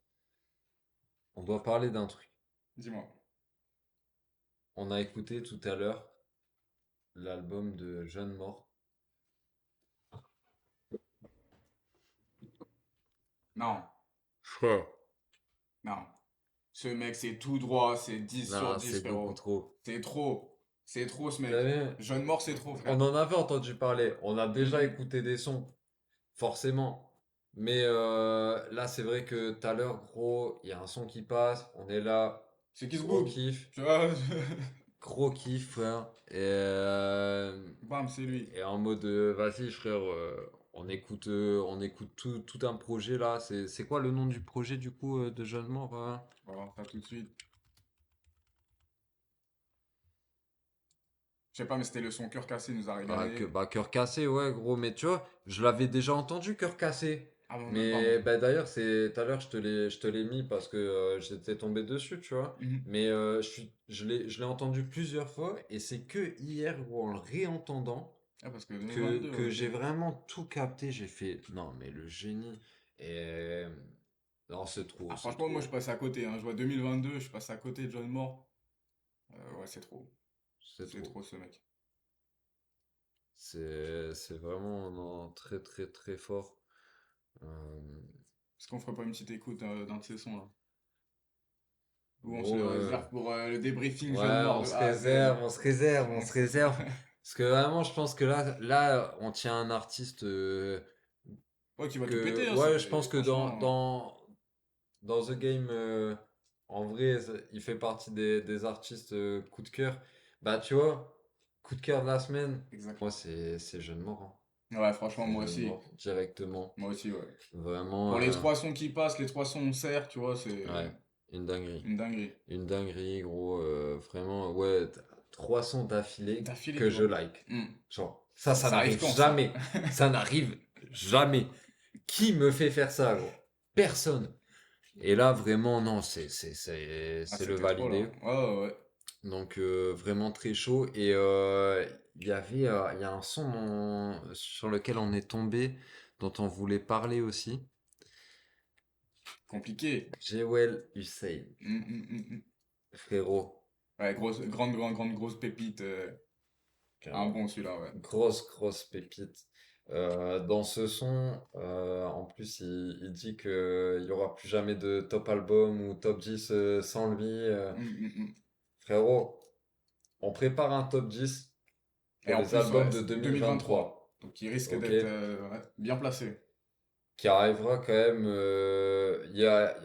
on doit parler d'un truc. Dis-moi. On a écouté tout à l'heure l'album de Jeune Mort. Non, Frère. non. Ce mec, c'est tout droit, c'est 10 sur Non, 10, c'est beaucoup frérot. trop. C'est trop. C'est trop, ce T'as mec. vu? Jeune mort, c'est trop, frère. On en avait entendu parler. On a déjà Mhm. écouté des sons, forcément. Mais là, c'est vrai que tout à l'heure, gros, il y a un son qui passe. On est là. C'est Kiss Gros Boog. kiff. Tu vois? Gros kiff, frère. Bam, c'est lui. Et en mode, vas-y, frère, on écoute tout un projet là. C'est quoi le nom du projet du coup de Jeune Mort On va voir ça tout de suite. Je sais pas, mais c'était le son cœur cassé, il nous a régalé. Bah, Cœur Cassé, ouais, gros. Mais tu vois, je l'avais déjà entendu, Cœur Cassé. Ah bon, même pas, moi. Mais bah, d'ailleurs, c'est tout à l'heure, je te l'ai mis parce que j'étais tombé dessus, tu vois. Mhm. Mais je l'ai entendu plusieurs fois et c'est que hier, gros, en le réentendant. Ah, parce que 2022, que ok. j'ai vraiment tout capté. J'ai fait, non, mais le génie. Et non, c'est trop, Ah, c'est franchement, moi, je trop, passe à côté, hein. Je vois 2022, je passe à côté de John Moore. Ouais, c'est trop. c'est C'est trop. trop, ce mec. C'est vraiment non, très, très, très fort. Euh, Est-ce qu'on ferait pas une petite écoute d'un de ces sons, là? Ou on se Gros, le réserve pour le débriefing John ouais, Moore de A à Z? on se réserve. Parce que vraiment, je pense que là, on tient un artiste Ouais, qui va tout que, péter, hein, ouais, je pense que franchement. dans The Game, en vrai, il fait partie des artistes coup de cœur. Bah, tu vois, coup de cœur de la semaine, Exact. moi, c'est Jeune Mort, hein. Ouais, franchement, C'est moi Jeune aussi. Mort, directement. Moi aussi, ouais. Vraiment, Pour les 3 sons qui passent, les 3 sons on sert, tu vois, c'est ouais, une dinguerie. une dinguerie. Une dinguerie, gros. Vraiment, ouais, 300 d'affilée D'affilée, que tu je vois. like. Hmm. Genre, ça Ça arrive n'arrive quand, ça? jamais. Ça n'arrive jamais. Qui me fait faire ça, gros? Personne. Et là, vraiment, non, Ah, c'est le c'était trop, là. validé. Ouais, ouais, ouais. Donc, vraiment très chaud. Et il y a un son sur lequel on est tombé, dont on voulait parler aussi. Compliqué. Jewel Hussein, Hmm. frérot. Ouais, grande, grosse pépite. Un Carrément. bon, celui-là, ouais. Grosse pépite. Dans ce son, en plus, il dit qu'il y aura plus jamais de top album ou top 10 sans lui. Hmm. Frérot, on prépare un top 10 Et pour en les plus, ouais, albums de c'est 2023, 2023. Donc, il risque ok? d'être ouais, bien placé. Qui arrivera quand même.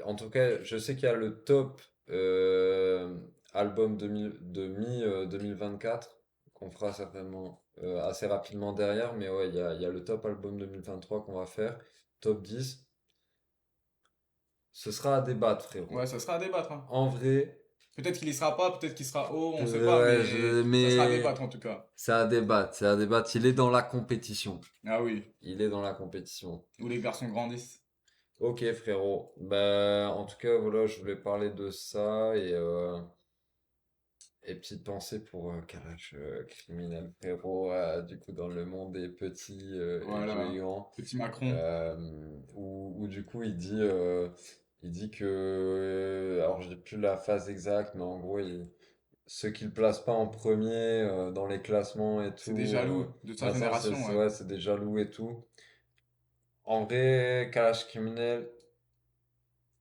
En tout cas, je sais qu'il y a le top album 2000, de mi 2024 qu'on fera certainement assez rapidement derrière, mais ouais, il y a le top album 2023 qu'on va faire, top 10. Ce sera à débattre, Ouais, frérot. ça sera à débattre, hein. En vrai, Peut-être qu'il y sera pas, peut-être qu'il sera haut, on sait pas, mais ça sera à mais débattre en tout cas. c'est à débattre, c'est à débattre. Il est dans la compétition. Ah oui, Il est dans la compétition. où les garçons grandissent. Ok, frérot. Bah, en tout cas, voilà, je voulais parler de ça et petite pensée pour Kalash criminel, frérot, du coup, dans le monde des petits et Voilà, géants, petit Macron. où du coup, il dit que, alors, j'ai plus la phase exacte, mais en gros, ceux qui le placent pas en premier dans les classements et C'est des tout, jaloux de sa maintenant, génération, ouais. ouais, c'est des jaloux et tout. En vrai, Kalash criminel.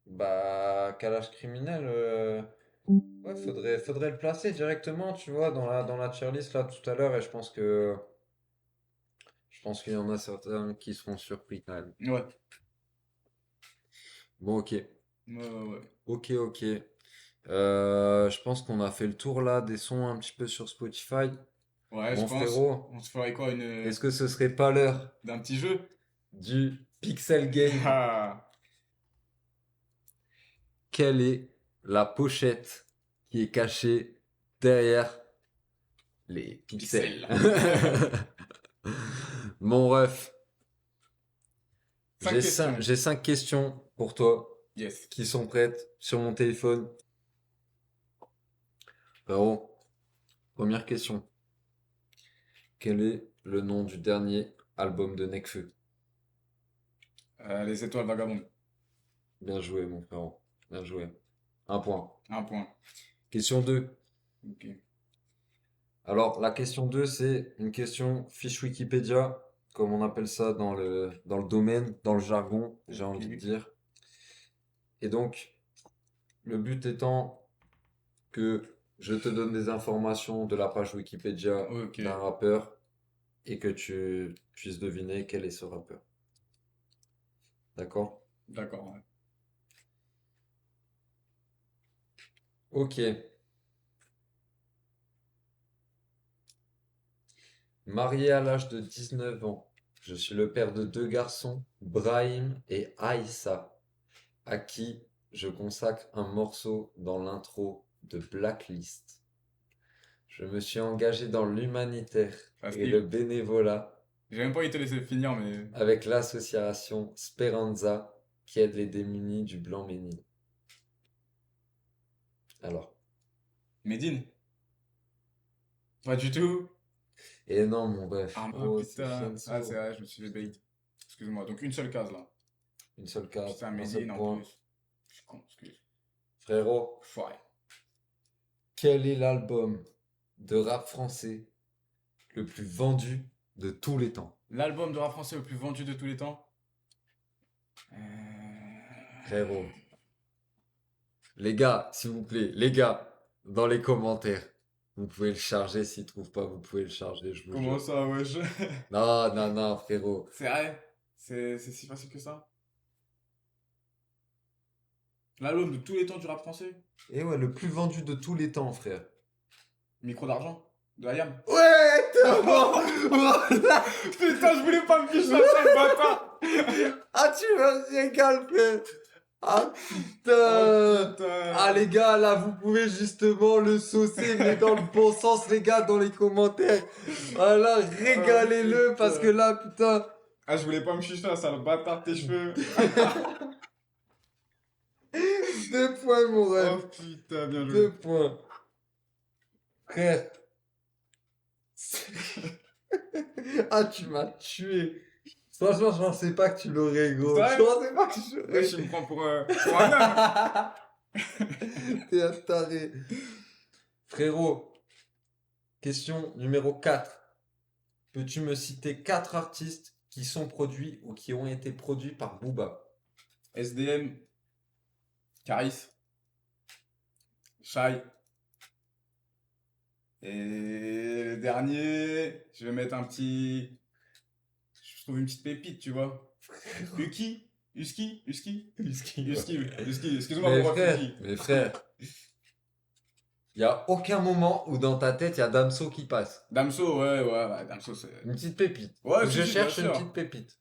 Bah, calage criminel, ouais, faudrait le placer directement, tu vois, dans la tier list là tout à l'heure, et je pense qu'il y en a certains qui seront surpris quand même. Ouais, Bon, ok, ouais. ok. Je pense qu'on a fait le tour là des sons un petit peu sur Spotify. Ouais, je Mon pense. frérot, On se ferait quoi, est-ce que ce serait pas l'heure d'un petit jeu? du Pixel Game? Ah, Quelle est la pochette qui est cachée derrière les pixels? pixel. Mon ref. 5 questions. J'ai 5 questions pour toi Yes. qui sont prêtes sur mon téléphone. Frérot, première question. Quel est le nom du dernier album de Nekfeu? Les étoiles vagabondes. Bien joué, mon frérot. Bien joué. Un point. Un point. Question 2. Ok. Alors, la question 2, c'est une question fiche Wikipédia, comme on appelle ça dans le domaine, dans le jargon, j'ai Ok. envie de dire. Et donc, le but étant que je te donne des informations de la page Wikipédia Ok. d'un rappeur et que tu puisses deviner quel est ce rappeur. D'accord? D'accord, ouais. Ok. Marié à l'âge de 19 ans, je suis le père de 2 garçons, Brahim et Aïssa, à qui je consacre un morceau dans l'intro de Blacklist. Je me suis engagé dans l'humanitaire et le Facile. bénévolat J'ai même pas envie de te laisser finir, mais. avec l'association Speranza qui aide les démunis du Blanc-Ménil. Alors, Medine. Pas du tout. Et non, mon bref. Ah, Frérot, c'est putain. Fianso. Ah, c'est vrai, je me suis fait bait. Excuse-moi. Donc, une seule case, là. Une seule carte, Putain, un seul Medine en point. plus. Je suis con, excuse. Frérot, Ouais. quel est l'album de rap français le plus vendu de tous les temps? L'album de rap français le plus vendu de tous les temps. Frérot. Les gars, s'il vous plaît, les gars, dans les commentaires, vous pouvez le charger. S'il trouve pas, vous pouvez le charger, je vous Comment jure. ça, wesh? Non, non, non, frérot. C'est vrai? C'est si facile que ça? L'album de tous les temps du rap français? Et ouais, le plus vendu de tous les temps, frère. Micro d'argent? De Ayam? Ouais, t'es bon. Putain, je voulais pas me ficher ça, le bâtard! Ah, tu me régales, frère. Ah, Oh, putain. putain. Ah, les gars, là, vous pouvez justement le saucer, mais dans le bon sens, les gars, dans les commentaires. Ah là, régalez-le, putain. parce que là, putain. Ah, je voulais pas me ficher ça, le bâtard, tes cheveux. 2 points, mon rêve. Oh putain, bien joué. 2 points. Frère. Ah, tu m'as tué. Franchement, je pensais pas que tu l'aurais, gros. Sérieux? Je pensais pas que tu l'aurais. Wesh, il me prend pour un homme. T'es un taré. Frérot, question numéro 4. Peux-tu me citer 4 artistes qui sont produits ou qui ont été produits par Booba? SDM, Caris, Shai. Et le dernier, je vais mettre un petit. Je trouve une petite pépite, tu vois. Uski, excuse-moi, Mais mon ref, frère, Uski. mais frère, il y a aucun moment où dans ta tête il y a Damso qui passe. Damso, ouais, Damso, c'est. Une petite pépite. Ouais, Faut que si, je si, cherche bien une sûr. petite pépite.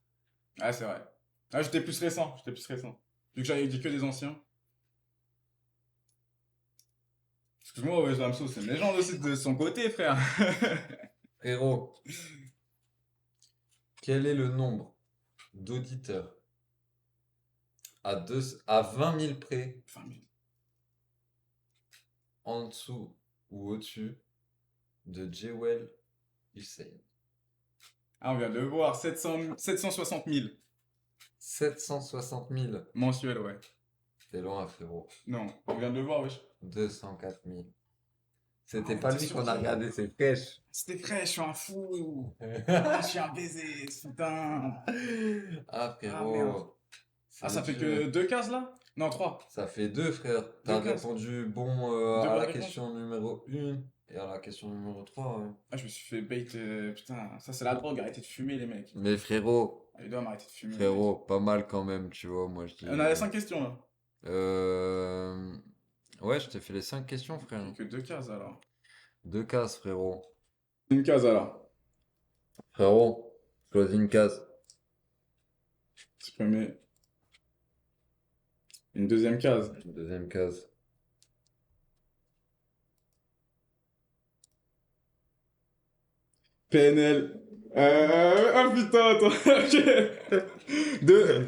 Ah, c'est vrai. Ah, j'étais plus récent. Vu que j'avais dit que des anciens. Excuse-moi, ouais, Damso, c'est une légende aussi de son côté, frère. Frérot, quel est le nombre d'auditeurs à 20 000 près, Enfin, mais- en dessous ou au-dessus de Jewel Hussein? Ah, on vient de le voir, 760 000 760 000. mensuels, ouais. T'es loin, frérot. Non, on vient de le voir, wesh. 204 000. C'était Ah, pas t'es lui sûr qu'on a que- regardé, c'est fraîche. C'était frais, je suis un fou. Ah, je suis un baiser, putain. Ah, merde. frérot. Ah, ça fait dur. que 2 cases là? Non, 3. Ça fait 2, frère. T'as Deux cases. répondu bon Deux à bonnes la réponses. question numéro 1 et à la question numéro 3. Ouais. Ah, je me suis fait bait. Putain, ça c'est la drogue, arrêtez de fumer, les mecs. Mais frérot, Les doigts, arrêtez de fumer. frérot, pas mal quand même, tu vois. Moi, je dis. On a les 5 questions là. Ouais, je t'ai fait les 5 questions, frère. Que 2 cases alors. 2 cases, frérot. Une case alors. Frérot, choisis une case. Supprimer. Une deuxième case. Deuxième case. PNL. Ah putain, attends. Ok. Deux.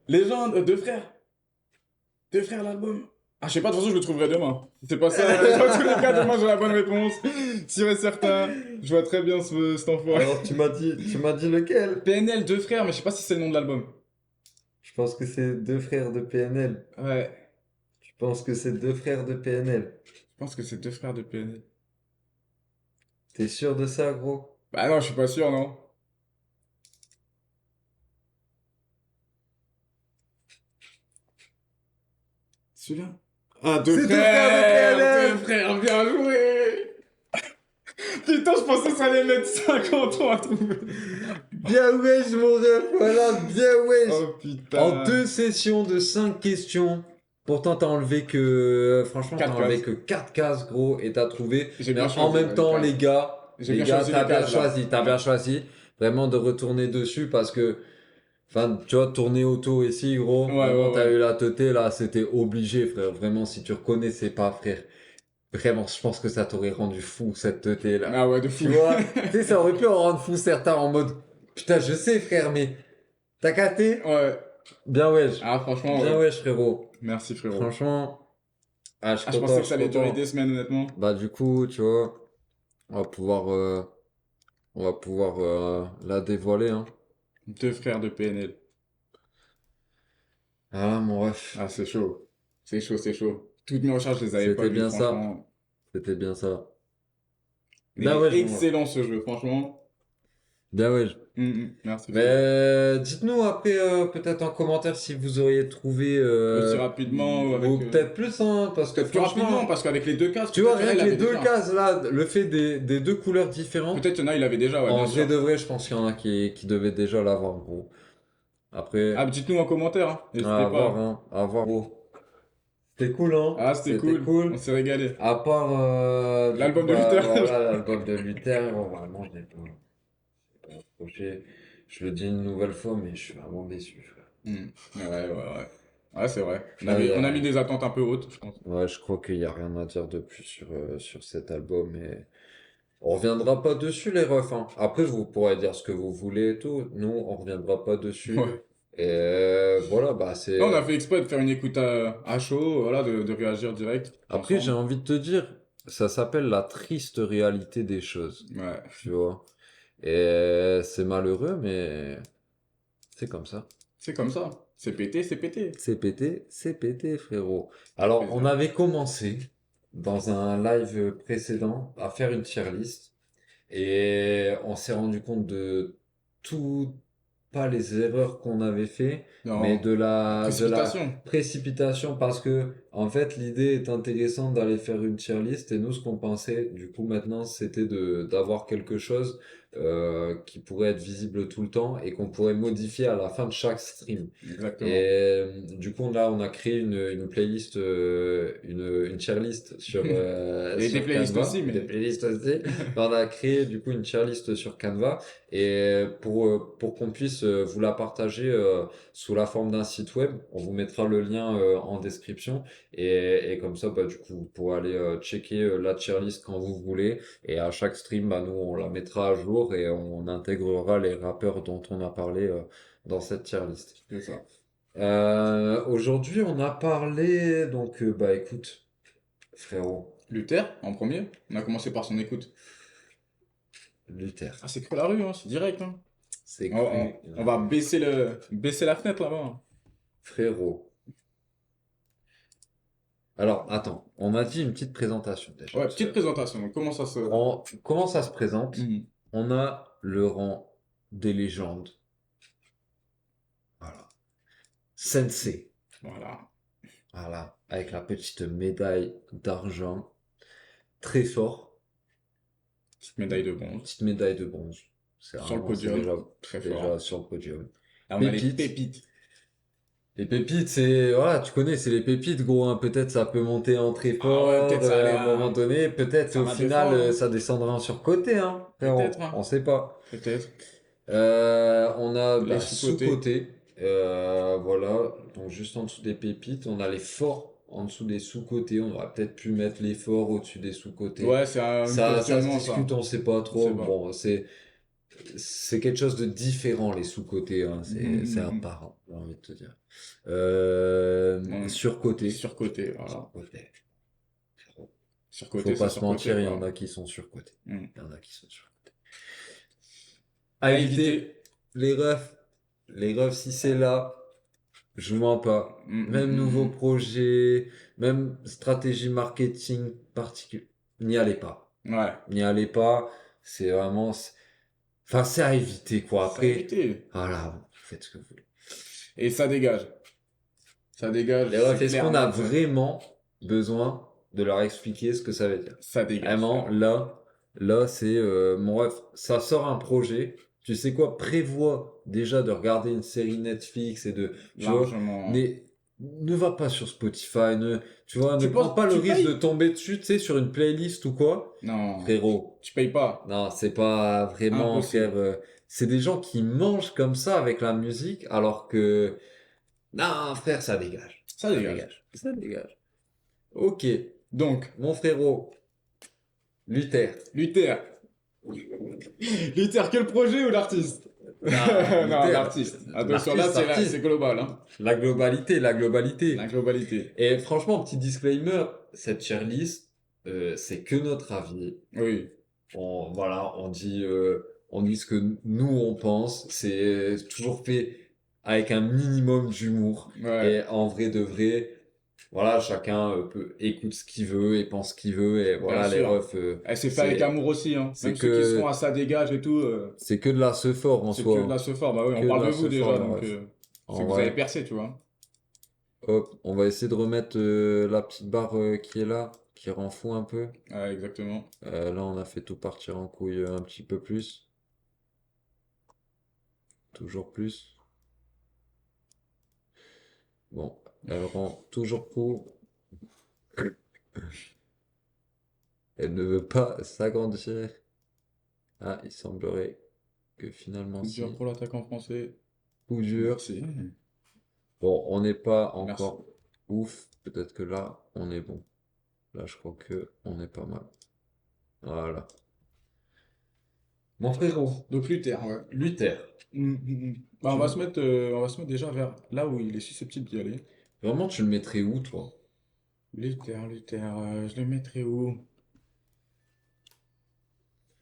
Légende, deux frères. Deux frères l'album. Ah, je sais pas, de toute façon, je le trouverai demain. C'est pas ça. Dans tous les cas, demain, j'ai la bonne réponse. Sûr et certain. Je vois très bien cet enfoiré. Alors, tu m'as dit lequel? PNL, deux frères, mais je sais pas si c'est le nom de l'album. Je pense que c'est 2 frères de PNL. Ouais. Je pense que c'est 2 frères de PNL. Je pense que c'est deux frères de PNL. T'es sûr de ça, gros? Bah non, je suis pas sûr, non. Celui-là? Ah, deux C'est frères! deux Deux frères, bien joué! Putain, je pensais que ça allait mettre 50 ans à trouver. Bien wesh, mon ref, voilà, bien wesh. Oh putain. En 2 sessions de 5 questions. Pourtant, t'as enlevé que. Franchement, t'as Quatre enlevé cases. que 4 cases, gros, et t'as trouvé. J'ai Mais bien en choisi, même ouais, temps, les les gars, J'ai bien choisi t'as les bien cases, là. choisi, t'as bien choisi. Vraiment de retourner dessus parce que. Enfin, tu vois, tourner auto ici, gros. Ouais, Vraiment, ouais, t'as ouais. eu la teuté, là, c'était obligé, frère. Vraiment, si tu reconnaissais pas, frère. Vraiment, je pense que ça t'aurait rendu fou, cette teuté, là. Ah ouais, de fou. Tu vois, tu sais, ça aurait pu en rendre fou certains en mode putain, je sais, frère, mais t'as capté? Ouais. Bien wesh. Ah, franchement, Bien ouais. wesh, frérot. Merci, frérot. Franchement, je suis Ah, je content, pensais que je ça suis allait durer content. des semaines, honnêtement. Bah, du coup, tu vois, on va pouvoir On va pouvoir la dévoiler, hein. 2 frères de PNL. Ah, mon ref. Ah, c'est chaud. C'est chaud, c'est chaud. Toutes mes recherches, je les avais pas C'était vues, bien ça. franchement. C'était bien ça. Bien Mais ouais, mon ref. excellent ce jeu, franchement. Bien ouais. Merci, frérot. Mais dites-nous après, peut-être en commentaire si vous auriez trouvé, Aussi rapidement ou avec. ou peut-être plus, hein, parce que Peut-être plus rapidement, franchement, parce qu'avec les deux cases, tu vois, peut-être rien il que les avait deux déjà. cases là, le fait des deux couleurs différentes, Peut-être il y en a, il avait déjà, ouais, en bien vrai sûr. de vrai, je pense qu'il y en a qui devaient déjà l'avoir, gros. Ah, Après, dites-nous en commentaire, hein. N'hésitez à voir, pas. hein, à voir, gros. C'était cool, hein, Ah, c'était c'était cool. On cool. s'est régalé. À part, du coup, L'album de bah Luther. voilà, l'album de Luther, bon, vraiment, je l'ai pas accroché. Je le dis une nouvelle fois, mais je suis vraiment déçu, frère. Ouais, ouais, ouais. Ouais, c'est vrai. Là, On a mis des attentes un peu hautes, je pense. ouais, je crois qu'il n'y a rien à dire de plus sur cet album et on reviendra pas dessus les refs, hein. Après, vous pourrez dire ce que vous voulez et tout. Nous, on reviendra pas dessus. Ouais. Et voilà, bah Là, on a c'est. fait exprès de faire une écoute à chaud, voilà, de réagir direct, Après, j'ai ensemble. envie de te dire, ça s'appelle la triste réalité des choses, Ouais, tu vois. Et c'est malheureux, mais c'est comme ça. c'est comme ça. C'est pété, c'est pété. C'est pété, frérot. Ça fait Alors, on plaisir. avait commencé dans un live précédent à faire une tier list. Et on s'est rendu compte de tout, pas les erreurs qu'on avait fait, mais Non, de la précipitation. précipitation parce que, en fait, l'idée est intéressante d'aller faire une tier list et nous, ce qu'on pensait, du coup, maintenant, c'était d'avoir quelque chose, qui pourrait être visible tout le temps et qu'on pourrait modifier à la fin de chaque stream. Exactement. Et du coup, là, on a créé une playlist, une tier list Et des sur playlists Canva, aussi, des mais. playlists aussi. On a créé du coup une tier list sur Canva et pour qu'on puisse vous la partager sous la forme d'un site web. On vous mettra le lien en description et comme ça, bah, du coup, vous pourrez aller checker la tier list quand vous voulez. Et à chaque stream, bah, nous, on la mettra à jour et on intégrera les rappeurs dont on a parlé dans cette tier list. C'est ça. Aujourd'hui, on a parlé, donc, bah écoute, frérot, Luther, en premier. On a commencé par son écoute. Luther, Ah, c'est cru la rue, hein, c'est direct, hein. c'est On, on- cru, on va baisser la fenêtre là-bas, hein. frérot. Alors, attends, on m'a dit une petite présentation déjà. Ouais, petite présentation. Donc, comment ça se. Comment ça se présente? Mhm. On a le rang des légendes. Voilà. Sensei. Voilà. Voilà. Avec la petite médaille d'argent. Très fort. Petite médaille de bronze. Petite médaille de bronze. C'est Sur le vraiment, c'est podium. Très déjà fort. sur le podium. Là, on a les Pépite. pépites. Les pépites, c'est, voilà, tu connais, c'est les pépites, gros, hein. Peut-être ça peut monter en très Ah ouais, fort, peut-être ça allait à un moment donné. Peut-être ça au va final, descendre, hein. ça descendra en surcoté, hein. Peut-être, Frérot, hein. on sait pas. Peut-être. On a Les les sous-cotés. sous-cotés. Voilà. Donc, juste en dessous des pépites, on a les forts en dessous des sous-cotés. On aurait peut-être pu mettre les forts au-dessus des sous-cotés. Ouais, c'est un Ça se questionnement, ça. discute, on sait pas On sait trop. pas. Bon, c'est quelque chose de différent, les sous-cotés, hein. C'est à Mhm. part, hein, j'ai envie de te dire. On- Surcoté. Surcoté, voilà. Surcoté. Faut Surcoté, c'est pas se surcoté, mentir, il y en quoi. a qui sont surcotés. Mhm. Il y en a qui sont surcotés. À À éviter. éviter, les refs, si c'est là, je mens pas. Même nouveau projet, même stratégie marketing particulière. N'y allez pas. Ouais. N'y allez pas. C'est vraiment, enfin, c'est à éviter, quoi. Ça a Après, évité. voilà, vous faites ce que vous voulez. Et ça dégage. Ça dégage, Les c'est refs, est-ce clair, qu'on a net. vraiment besoin de leur expliquer ce que ça veut dire? Ça dégage, Vraiment, frérot. là, c'est mon ref. Ça sort un projet. Tu sais quoi? Prévois déjà de regarder une série Netflix et tu vois, Largement. ne va pas sur Spotify, tu vois, ne Tu prends penses, pas le tu risque de payes? tomber dessus, tu sais, sur une playlist ou quoi. Non, Frérot, tu payes pas. non, c'est pas vraiment, Impossible. frère. C'est des gens qui mangent comme ça avec la musique, alors que, non, frère, ça dégage. Ça dégage. Ça dégage. Ok, Donc, mon frérot, Luther. Luther. Luther, quel projet ou l'artiste? Non, Non, Luther, l'artiste. Attention, là, l'artiste. c'est global, hein. La globalité. La globalité. Et franchement, petit disclaimer, cette tier list, c'est que notre avis. Oui. Voilà, on dit ce que nous on pense. C'est toujours fait avec un minimum d'humour. Ouais, Et en vrai de vrai, voilà, chacun écoute ce qu'il veut et pense ce qu'il veut. Et bien voilà, les sûr. refs, Elle s'est fait avec c'est amour aussi, hein. c'est Même ceux qui seront que à ça dégage et tout, c'est que de la se fort en c'est que de soi. la se fort. Bah oui, on Que de parle la de vous se fort, déjà, les donc refs. c'est que En vous avez vrai. percé, tu vois. Hop, on va essayer de remettre la petite barre qui est là, qui rend fou un peu. Ouais, exactement. Là, on a fait tout partir en couille un petit peu plus. Toujours plus. Bon, elle rend toujours fou. Elle ne veut pas s'agrandir. Ah, il semblerait que finalement Coup dur si. pour l'attaquant français. Coup dur. Merci. Bon, on n'est pas Merci. encore ouf. Peut-être que là, on est bon. Là, je crois que on est pas mal. Voilà. Mon frérot, Donc Luther, ouais. Luther. Bah, Tu... on va se mettre déjà vers là où il est susceptible d'y aller. Vraiment, tu le mettrais où, toi? Luther, je le mettrais où?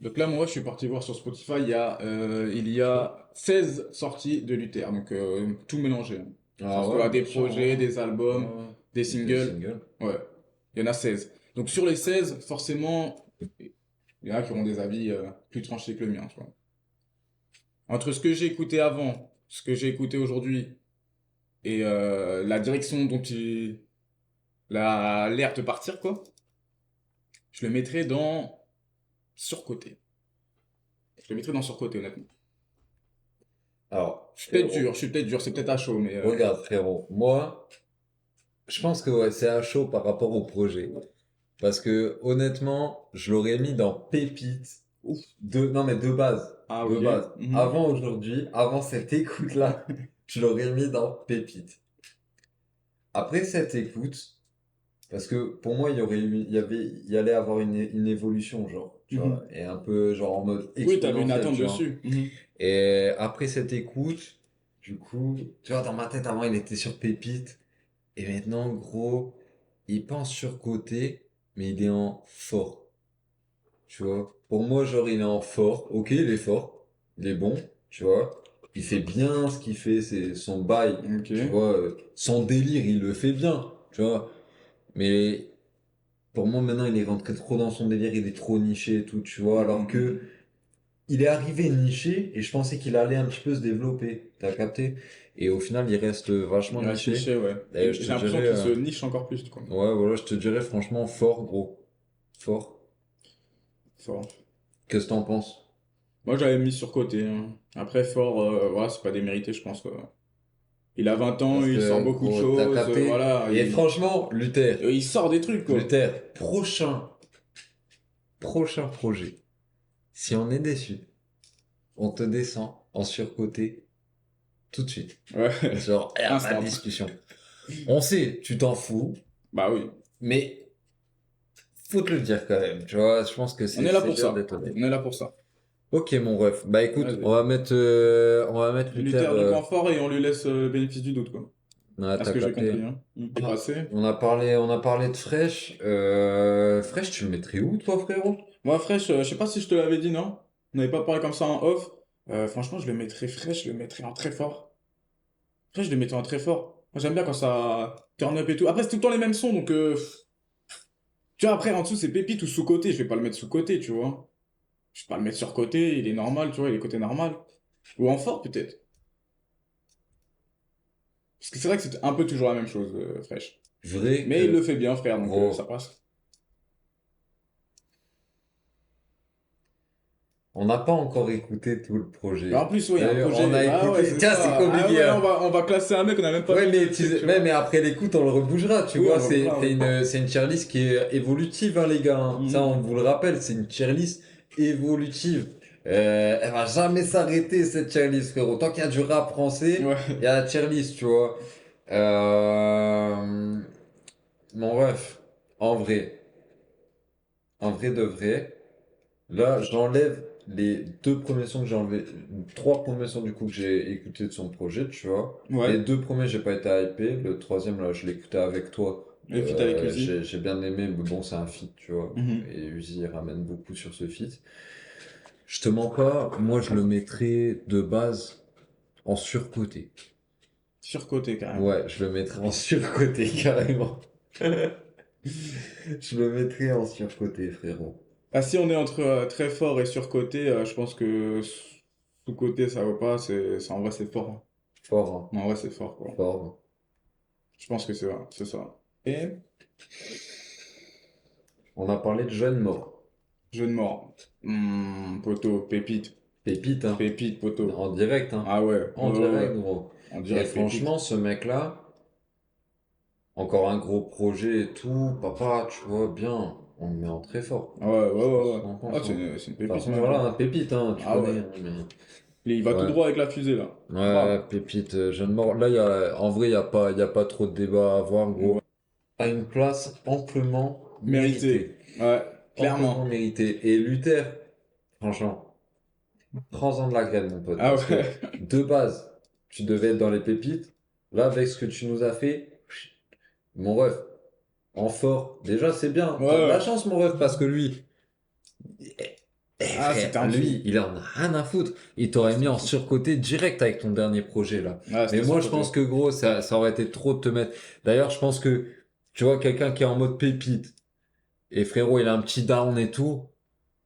Donc là, moi, je suis parti voir sur Spotify, il y a 16 sorties de Luther, donc tout mélangé, hein. Que ce Ah ouais, soit des bien sûr, projets, des ouais. albums, Ouais. des Des singles, singles. ouais, il y en a 16. Donc sur les 16, forcément, il y en a qui auront des avis plus tranchés que le mien, tu vois. Entre ce que j'ai écouté avant, ce que j'ai écouté aujourd'hui, et la direction dont il a l'air de partir, quoi, je le mettrais dans surcoté. Je le mettrais dans surcoté, honnêtement. Alors, Je suis peut-être dur, c'est peut-être à chaud, mais regarde, frérot, moi, je pense que ouais, c'est à chaud par rapport au projet. Parce que, honnêtement, je l'aurais mis dans Pépite. ouf. Non, mais de base. Ah, De ok. base. Mhm. Avant aujourd'hui, avant cette écoute-là, je l'aurais mis dans Pépite. Après cette écoute, parce que pour moi, il y allait avoir une évolution, genre, tu vois, Mhm. et un peu, genre, en mode Oui, t'avais une exponentiel, attente tu vois. dessus. Mhm. Et après cette écoute, du coup, tu vois, dans ma tête, avant, il était sur Pépite. Et maintenant, gros, il pense surcoté, mais il est en fort. Tu vois. Pour moi, genre, il est en fort. Ok, il est fort. Il est bon, tu vois. Il fait bien ce qu'il fait, c'est son bail. Ok. Tu vois, son délire, il le fait bien, tu vois. Mais pour moi, maintenant, il est rentré trop dans son délire, il est trop niché et tout, tu vois. Alors que Mhm. il est arrivé niché et je pensais qu'il allait un petit peu se développer. T'as capté? Et au final, il reste vachement Il reste niché. niché, ouais. Et Et je j'ai te l'impression dirais, qu'il se niche encore plus, quoi. ouais, voilà, je te dirais franchement fort, gros. Fort. Fort. Qu'est-ce que t'en penses? Moi, j'avais mis sur côté, hein. Après, fort, voilà, c'est pas démérité, je pense, quoi. Il a 20 ans, Parce il sort que, beaucoup de gros, t'as choses, capté. voilà. Et franchement, Luther, Il sort des trucs, quoi. Prochain projet. Si on est déçu, on te descend en surcoté tout de suite. Ouais. Genre, y a pas de Instant. discussion. On sait, tu t'en fous, Bah oui. mais faut te le dire quand même. Tu vois, je pense que On est là c'est pour bien ça. d'être honnête. On est là pour ça. Ok, mon ref. Bah écoute, Vas-y. on va mettre Luther. Luther, donc en fort et on lui laisse le bénéfice du doute, quoi. Ouais, À ce t'as que j'ai compris, capté. hein. Il est passé. On a parlé de Fresh. Fresh, tu le mettrais où, toi, frérot? Moi, Fresh, je sais pas si je te l'avais dit, non? On n'avait pas parlé comme ça en off. Franchement, je le mettrais Fresh, je le mettrais en très fort. Fresh, je le mettrais en très fort. Moi, j'aime bien quand ça turn up et tout. Après, c'est tout le temps les mêmes sons, donc tu vois, après, en dessous, c'est pépite ou sous-côté. Je vais pas le mettre sous-côté, tu vois. Je vais pas le mettre sur côté, il est normal, tu vois, il est côté normal. Ou en fort, peut-être. Parce que c'est vrai que c'est un peu toujours la même chose, Fresh. Vrai Mais il le que, fait bien, frère, donc ça gros, passe. on n'a pas encore écouté tout le Bah, en projet. plus, ouais, il y a un D'ailleurs, on projet. a Bah ouais, écouté. c'est Tiens, c'est ça. Ah compliqué, ouais, hein. on va classer un mec, on a même pas Ouais, vu mais, le truc, tu ouais, vois. mais après l'écoute, on le rebougera, tu Oui, vois. on va voir, ouais. C'est une tier list qui est évolutive, hein, les gars, hein. Ça, on Mhm. vous le rappelle, c'est une tier list évolutive. Elle va jamais s'arrêter, cette tier list, frérot. Tant qu'il y a du rap français, il y Ouais. a la tier list, tu vois. Mon ref, en vrai, en vrai de vrai, là, j'enlève les deux premiers sons que j'ai enlevés, trois premiers sons du coup que j'ai écouté de son projet, tu vois. Les Ouais. deux premiers, j'ai pas été hypé. Le troisième, là, je l'ai écouté avec toi. Le feat avec Uzi. J'ai bien aimé, mais bon, c'est un feat, tu vois. Mhm. Et Uzi il ramène beaucoup sur ce feat. Je te mens pas, moi je le mettrais de base en surcoté. Surcoté, carrément. Ouais, je le mettrais en surcoté carrément. Je le mettrais en surcoté, frérot. Ah, si on est entre très fort et surcoté, je pense que sous-coté, ça vaut pas. En vrai, c'est fort, hein. Fort, En vrai, c'est fort, hein. quoi. Fort. Je pense que c'est ça. Et On a parlé de jeunes morts. jeu de mort. Poteau, pépite. Pépite, hein. Pépite, poteau. En direct, hein. Ah ouais, En ouais, ouais, direct, ouais. gros. On Et dirait pépite. franchement, ce mec-là, encore un gros projet et tout, papa, tu vois, bien, on le met en très fort. Ouais, ouais, Je sais pas ouais, ce ouais. qu'on en Ah, pense, c'est hein. une De toute pépite, façon, mec, voilà, hein. un pépite, hein, tu Ah ouais. connais, hein, Il va tout ouais. droit avec la fusée, là. Bam. Ouais, pépite, jeune mort. Là, en vrai, il y a pas trop de débat à avoir, Ouais. gros. A une place amplement Mérité. méritée. Ouais, Amplement clairement. méritée. Et Luther, franchement, prends-en de la graine, mon pote, Ah parce que ouais. de base, tu devais être dans les pépites. Là, avec ce que tu nous as fait, mon ref, en fort, déjà, c'est bien. Ouais, T'as de la ouais. chance, mon ref, parce que lui, Ah, c'était frère, en dessous. lui, il en a rien à foutre. Il Ah, t'aurait c'était mis en en dessous. surcoté direct avec ton dernier projet, là. Ouais, Mais c'était moi, je pense surcoté. que, gros, ça aurait été trop de te mettre. D'ailleurs, je pense que, tu vois, quelqu'un qui est en mode pépite, et frérot, il a un petit down et tout,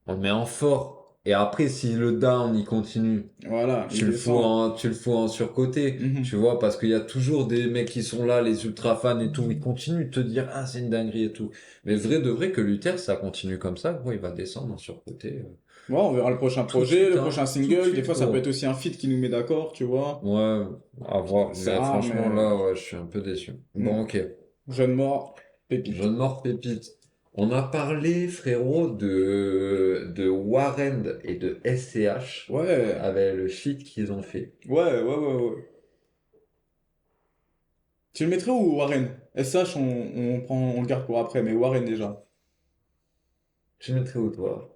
on le met en fort. Et après, si le down, il continue, Voilà, il descend. tu le fous en surcoté, tu Mhm. vois, parce qu'il y a toujours des mecs qui sont là, les ultra fans et tout, ils continuent de te dire, ah, c'est une dinguerie et tout. Mais vrai de vrai que Luther, ça continue comme ça, gros, il va descendre en surcoté. Ouais, on verra le prochain Tout de projet, suite, le hein, prochain tout de single. Des suite, fois, ça peut être gros. aussi un feat qui nous met d'accord, tu vois. Ouais, à voir. C'est Mais rare, franchement, mais là, ouais, je suis un peu déçu. Bon, ok. jeune mort, pépite. Jeune mort pépite. On a parlé, frérot, de Warren et de SCH Ouais, avec le feat qu'ils ont fait. ouais, ouais, ouais, ouais. Tu le mettrais où, Warren? SH, on le garde pour après, mais Warren déjà. Je le mettrais où, toi?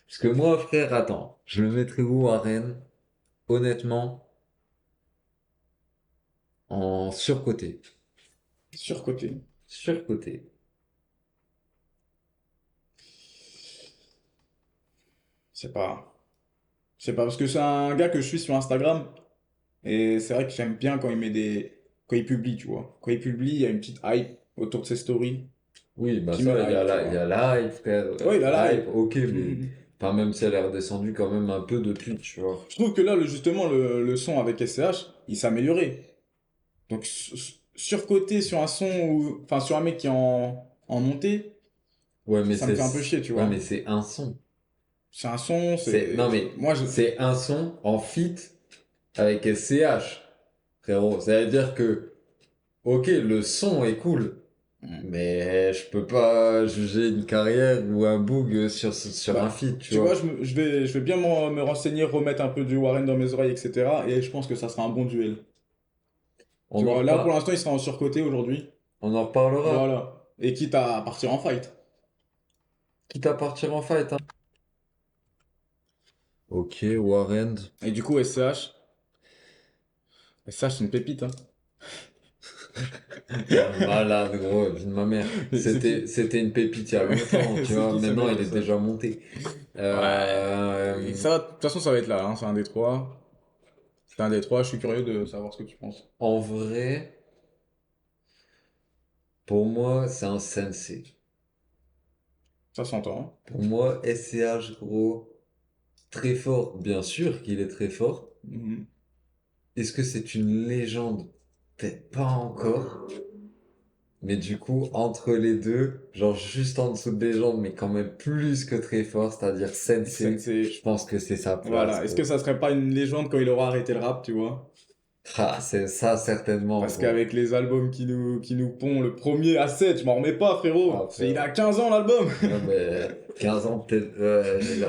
Parce que moi, frère, attends, je le mettrais où, Warren? Honnêtement, en surcoté. Surcoté. Surcoté. C'est pas. C'est pas parce que c'est un gars que je suis sur Instagram et c'est vrai que j'aime bien quand il met des. Quand il publie, tu vois. Quand il publie, il y a une petite hype autour de ses stories Oui, bah qui met ça, la hype, tu il y a vois. la hype, frère. Ouais, il a la La hype. hype, ok, mais... Mhm. Enfin, même si elle est redescendue quand même un peu depuis, tu vois. Je trouve que là, justement, le son avec SCH, il s'est amélioré. Donc, surcoté sur un son ou. Enfin, sur un mec qui est en montée, Ouais, mais ça me fait un peu chier, tu vois. c'est un son. C'est un son, Non, c'est. mais Moi, je. c'est un son en feat avec SCH, frérot. Ça veut dire que, ok, le son est cool, mais je peux pas juger une carrière ou un boog sur un Bah, feat, tu tu vois, vois. je vais bien me renseigner, remettre un peu du Warren dans mes oreilles, etc. Et je pense que ça sera un bon duel. Tu On en vois, là pour repa- l'instant, il sera en surcoté aujourd'hui. on en reparlera. Voilà. Et quitte à partir en fight. Quitte à partir en fight, hein. Ok, Warren. Et du coup, SCH. SCH, c'est une pépite, hein. Malade, gros, vie de ma mère. C'est qui? C'était une pépite il y a longtemps, tu C'est vois. qui ce Maintenant, mec, il est SCH? déjà monté. Ouais. Et Euh, ça, de toute façon, ça va être là, hein. C'est un des trois. C'est un des trois. Je suis curieux de savoir ce que tu penses. En vrai, pour moi, c'est un sensei. Ça s'entend, hein. Pour moi, SCH, gros, très fort. Bien sûr qu'il est très fort. Mhm. Est-ce que c'est une légende? Peut-être pas encore. Mais du coup, entre les deux, genre juste en dessous de légende, mais quand même plus que très fort, c'est-à-dire sensei, je Sensei. pense que c'est sa place, Voilà. Est-ce que gros. ça serait pas une légende quand il aura arrêté le rap, tu vois? Ah, c'est ça, certainement, Parce gros. qu'avec les albums qui nous pond, le premier à 7, je m'en remets pas, frérot. Ah, Il frère. a 15 ans, l'album. Ouais, mais 15 ans, peut-être,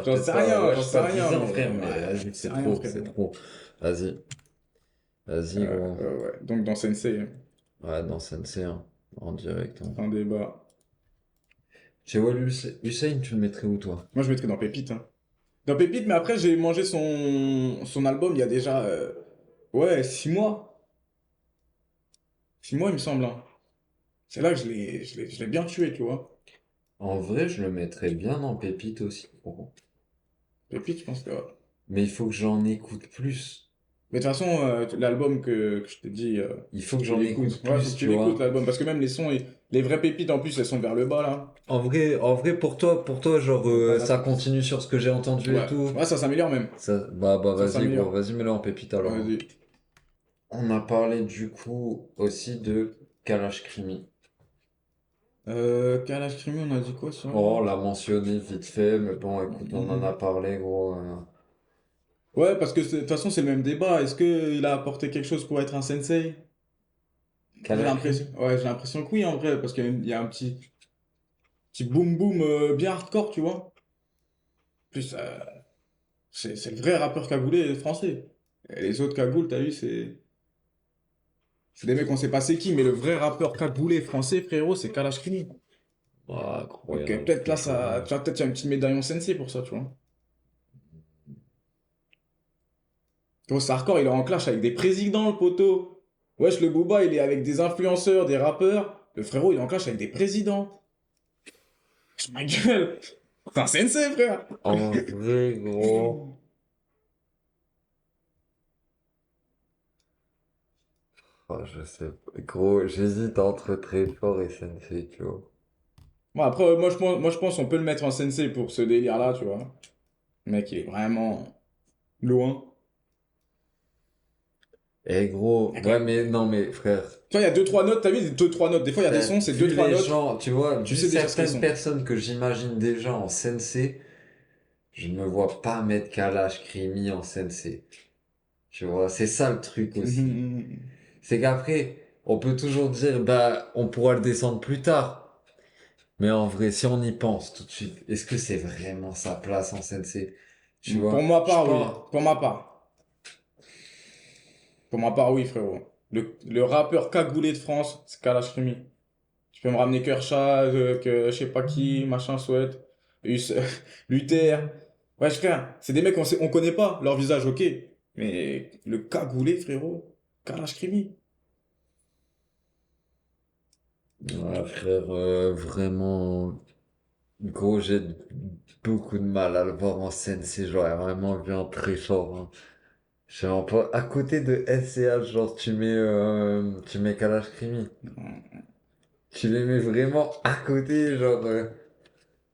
J'en sais pas rien, 10 ans, mais frère, ouais, mais vas-y, j'en sais rien, frère. c'est trop. Vas-y, vas-y, gros. Ouais. Donc dans Sensei, hein, Ouais, dans Sensei, hein, en direct, hein. un débat. Chez Wally Hussein, tu le mettrais où, toi? Moi, je mettrais dans Pépite, hein. Dans Pépite, mais après, j'ai mangé son album il y a déjà, ouais, 6 mois. 6 mois, il me semble, hein. C'est là que je l'ai bien tué, tu vois. En vrai, je le mettrais bien dans Pépite aussi, gros. Pépite, je pense que ouais. Mais il faut que j'en écoute plus. Mais de toute façon, l'album que je t'ai dit, Il faut que tu j'en l'écoutes. écoute Ouais, faut plus, que tu tu l'écoutes, vois. l'album. Parce que même les sons, les vraies pépites, en plus, elles sont vers le bas, là. En vrai, pour toi, genre, Faut pas ça zapper. continue sur ce que j'ai entendu et Ouais. tout. Ouais, ça s'améliore même. Bah, Ça vas-y, gros, s'améliore. vas-y, mets-le en pépite alors, hein. Vas-y. On a parlé du coup aussi de Kalash Krimi. Kalash Krimi, on a dit quoi sur Oh, lui? on l'a mentionné vite fait, mais bon, écoute, on en a Mhm. parlé, gros. Ouais, parce que de toute façon, c'est le même débat. Est-ce qu'il a apporté quelque chose pour être un sensei? J'ai Kalash l'impression. Krimi? Ouais, j'ai l'impression que oui, en vrai, parce qu'il y a un petit boom boom bien hardcore, tu vois. En plus, c'est le vrai rappeur cagoulé français. Et les autres cagoules, t'as vu, c'est des mecs, on sait pas c'est qui, mais le vrai rappeur cagoulé français, frérot, c'est Kalash Krimi. Ah, gros, il Donc y en a peut-être là, plus, ça, tu vois, peut-être il y a un petit médaillon sensei pour ça, tu vois. Gros, c'est hardcore, il est en clash avec des présidents, le poteau. Wesh, le Booba, il est avec des influenceurs, des rappeurs. Le frérot, il est en clash avec des présidents. Ma gueule! C'est un sensei, frère! En vrai, gros. Oh, je sais pas. Gros, j'hésite entre très fort et Sensei, tu vois. Bon, après, moi, je pense qu'on peut le mettre en sensei pour ce délire-là, tu vois. Le mec, il est vraiment loin. Eh gros, Il y a quand ouais même- mais non mais frère, Tu vois, il y a deux, trois notes, t'as vu, deux, trois notes. Des fois, il y a des frère, sons, c'est deux, vu trois les notes. gens, tu vois, Tu vu sais déjà ce qu'ils certaines sont. personnes que j'imagine déjà en sensei, je ne me vois pas mettre Kalash Krimi en sensei. Tu vois, c'est ça le truc aussi. C'est qu'après, on peut toujours dire, bah, on pourra le descendre plus tard. Mais en vrai, si on y pense tout de suite, est-ce que c'est vraiment sa place en sensei? Tu Pour vois, ma je part, oui. pense, Pour ma part. Pour ma part, oui, frérot. Le rappeur cagoulé de France, c'est Kalash Krimi. Tu peux me ramener Kershaw, que je sais pas qui, machin souhaite. Us- Luther. Ouais, frère, c'est des mecs on connaît pas leur visage, ok. Mais le cagoulé, frérot, Kalash Krimi. ouais, frère, vraiment, gros, j'ai beaucoup de mal à le voir en sensei. J'aurais vraiment vu un très fort, hein. Genre, à côté de SCH, genre, tu mets Kalash Krimi. Tu les mets vraiment à côté, genre.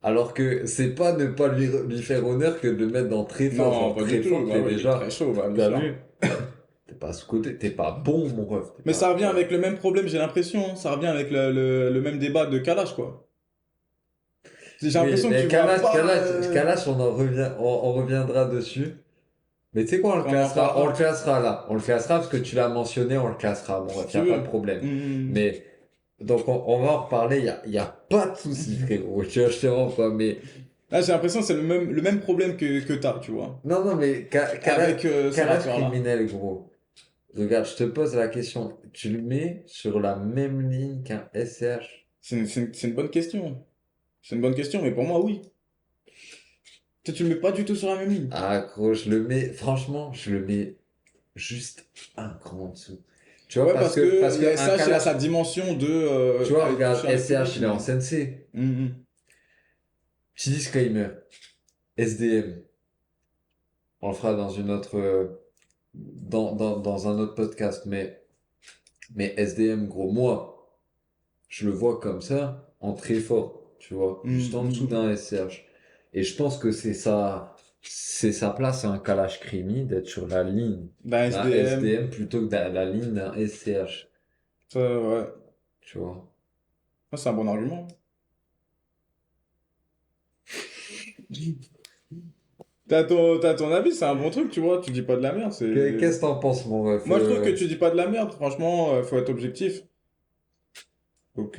Alors que c'est pas ne pas lui faire honneur que de le mettre dans très fort. Non, Genre, pas du très tout. fort, Bah t'es oui, il est très déjà. chaud, bah bien T'as sûr. vu? T'es pas à ce côté, t'es pas bon, mon ref. T'es Mais pas ça revient avec incroyable. le même problème, j'ai l'impression, hein. Ça revient avec le même débat de Kalash, quoi. J'ai Oui, l'impression que mais tu vois pas. Kalash, on reviendra dessus. Mais tu sais quoi, Quand on en on le parlera, classera là. On le classera parce que tu l'as mentionné, on le classera. Bon, si bref, y tu a pas de veux. problème. Hmm. Mais, donc, on va en reparler, y a pas de souci, frérot. Tu vois, je te rends pas, mais, Là, j'ai l'impression que c'est le même problème que t'as, tu vois. non, non, mais, Avec ce Kalash rappeur-là. criminel, gros. Regarde, je te pose la question. Tu le mets sur la même ligne qu'un SCH? C'est une bonne question. C'est une bonne question, mais pour moi, oui. Tu le mets pas du tout sur la même ligne. Ah, gros, je le mets, franchement, je le mets juste un cran en dessous. Tu vois, Ouais, parce que parce il y que a un SH, il a Kalash, sa dimension de tu vois, aller regarde, toucher un peu plus SCH, haut, il est en mais. sensei. Hmm. Petit disclaimer. SDM. On le fera dans une autre, dans un autre podcast, mais SDM, gros, moi, je le vois comme ça, en très fort, tu vois, Hmm, juste en hmm, dessous hmm. d'un SCH. Et je pense que c'est sa place à un Kalash Krimi d'être sur la ligne D'un d'un SDM, SDM plutôt que dans la ligne d'un SCH, ça, ouais. tu vois. Ça, c'est un bon argument. T'as ton avis, c'est un bon truc, tu vois. Tu dis pas de la merde. Qu'est-ce que t'en penses, mon ref? Moi, je trouve que tu dis pas de la merde. Franchement, faut être objectif. Donc,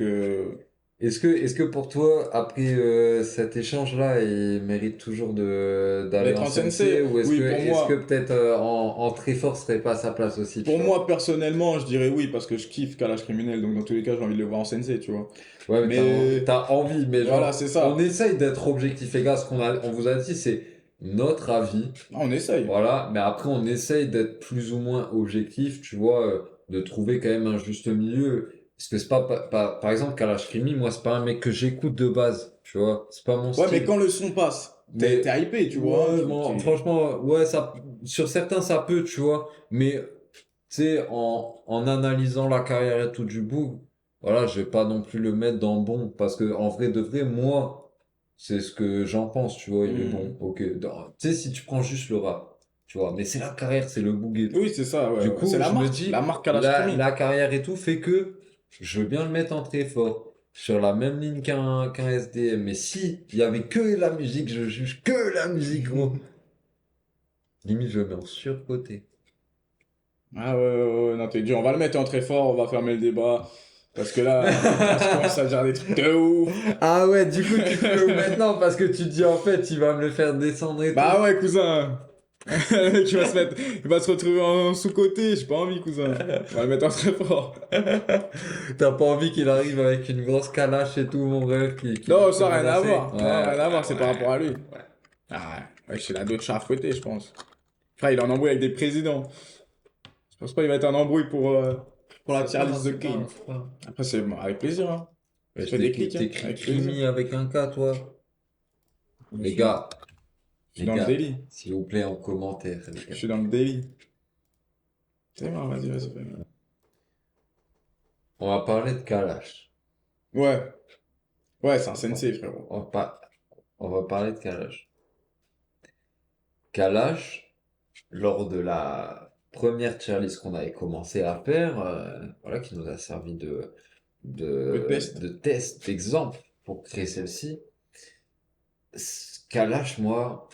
Est-ce que pour toi, après cet échange-là, il mérite toujours d'aller d'être en un sensei sensei, ou oui, est-ce que peut-être en très fort serait pas sa place aussi, tu pour vois? moi, personnellement, je dirais oui, parce que je kiffe Kalash Criminel. Donc, dans tous les cas, j'ai envie de le voir en sensei, tu vois. Ouais, mais Mais, t'as envie, mais voilà, genre, c'est on ça. essaye d'être objectif, les gars. On vous a dit, c'est notre avis. Ah, on essaye. Voilà, mais après, on essaye d'être plus ou moins objectif, tu vois, de trouver quand même un juste milieu. Parce que c'est par exemple, Kalash Krimi, moi, c'est pas un mec que j'écoute de base, tu vois. C'est pas mon Ouais, mais style. quand le son passe. Mais t'es hypé, tu vois. ouais, bon, franchement, ouais, ça, sur certains, ça peut, tu vois. Mais, tu sais, en analysant la carrière et tout du bout, voilà, je vais pas non plus le mettre dans bon. Parce que, en vrai de vrai, moi, c'est ce que j'en pense, tu vois. Il est bon, ok. Tu sais, si tu prends juste le rap, tu vois. Mais c'est la carrière, c'est le bouquet. Oui, c'est ça, ouais, Du ouais. C'est coup, je me la dis, marque Kalash Crime. la carrière et tout fait que je veux bien le mettre en très fort, sur la même ligne qu'un SDM. Mais si il y avait que la musique, je juge que la musique, gros. Limite, je le mets en surcoté. Ah ouais, ouais, ouais, non, t'es dur. On va le mettre en très fort, on va fermer le débat. Parce que là, je commence à dire des trucs de ouf. Ah ouais, du coup, tu peux maintenant parce que tu te dis en fait, il va me le faire descendre et tout. Bah ouais, cousin. Le mec, il va se retrouver en sous-côté. J'ai pas envie, cousin. On va le mettre en très fort. T'as pas envie qu'il arrive avec une grosse calache et tout, mon rêve, qui Non, puisse te ça n'a rien à menacer. voir. Ouais, Non, rien à voir, c'est par ouais, rapport à lui. ouais. Ah ouais, c'est la d'autres chats à fouetter, je pense. Frère, il est en embrouille avec des présidents. Je pense pas qu'il va être en embrouille pour la tier list The Game. Après, c'est bon, avec plaisir, hein. Ouais, Je fais des clics, hein, t'écris avec plaisir. Crimi avec un K, toi. Les Je gars, suis dans le daily. s'il vous plaît, en commentaire, les Je gars. suis dans le daily. C'est bon, vas-y, vas-y. On va parler de Kalash. Ouais. Ouais, c'est un sensei, frérot. On va parler de Kalash. Kalash, lors de la première tier list qu'on avait commencé à faire, voilà, qui nous a servi Le test. de test, d'exemple pour créer celle-ci. Kalash, moi,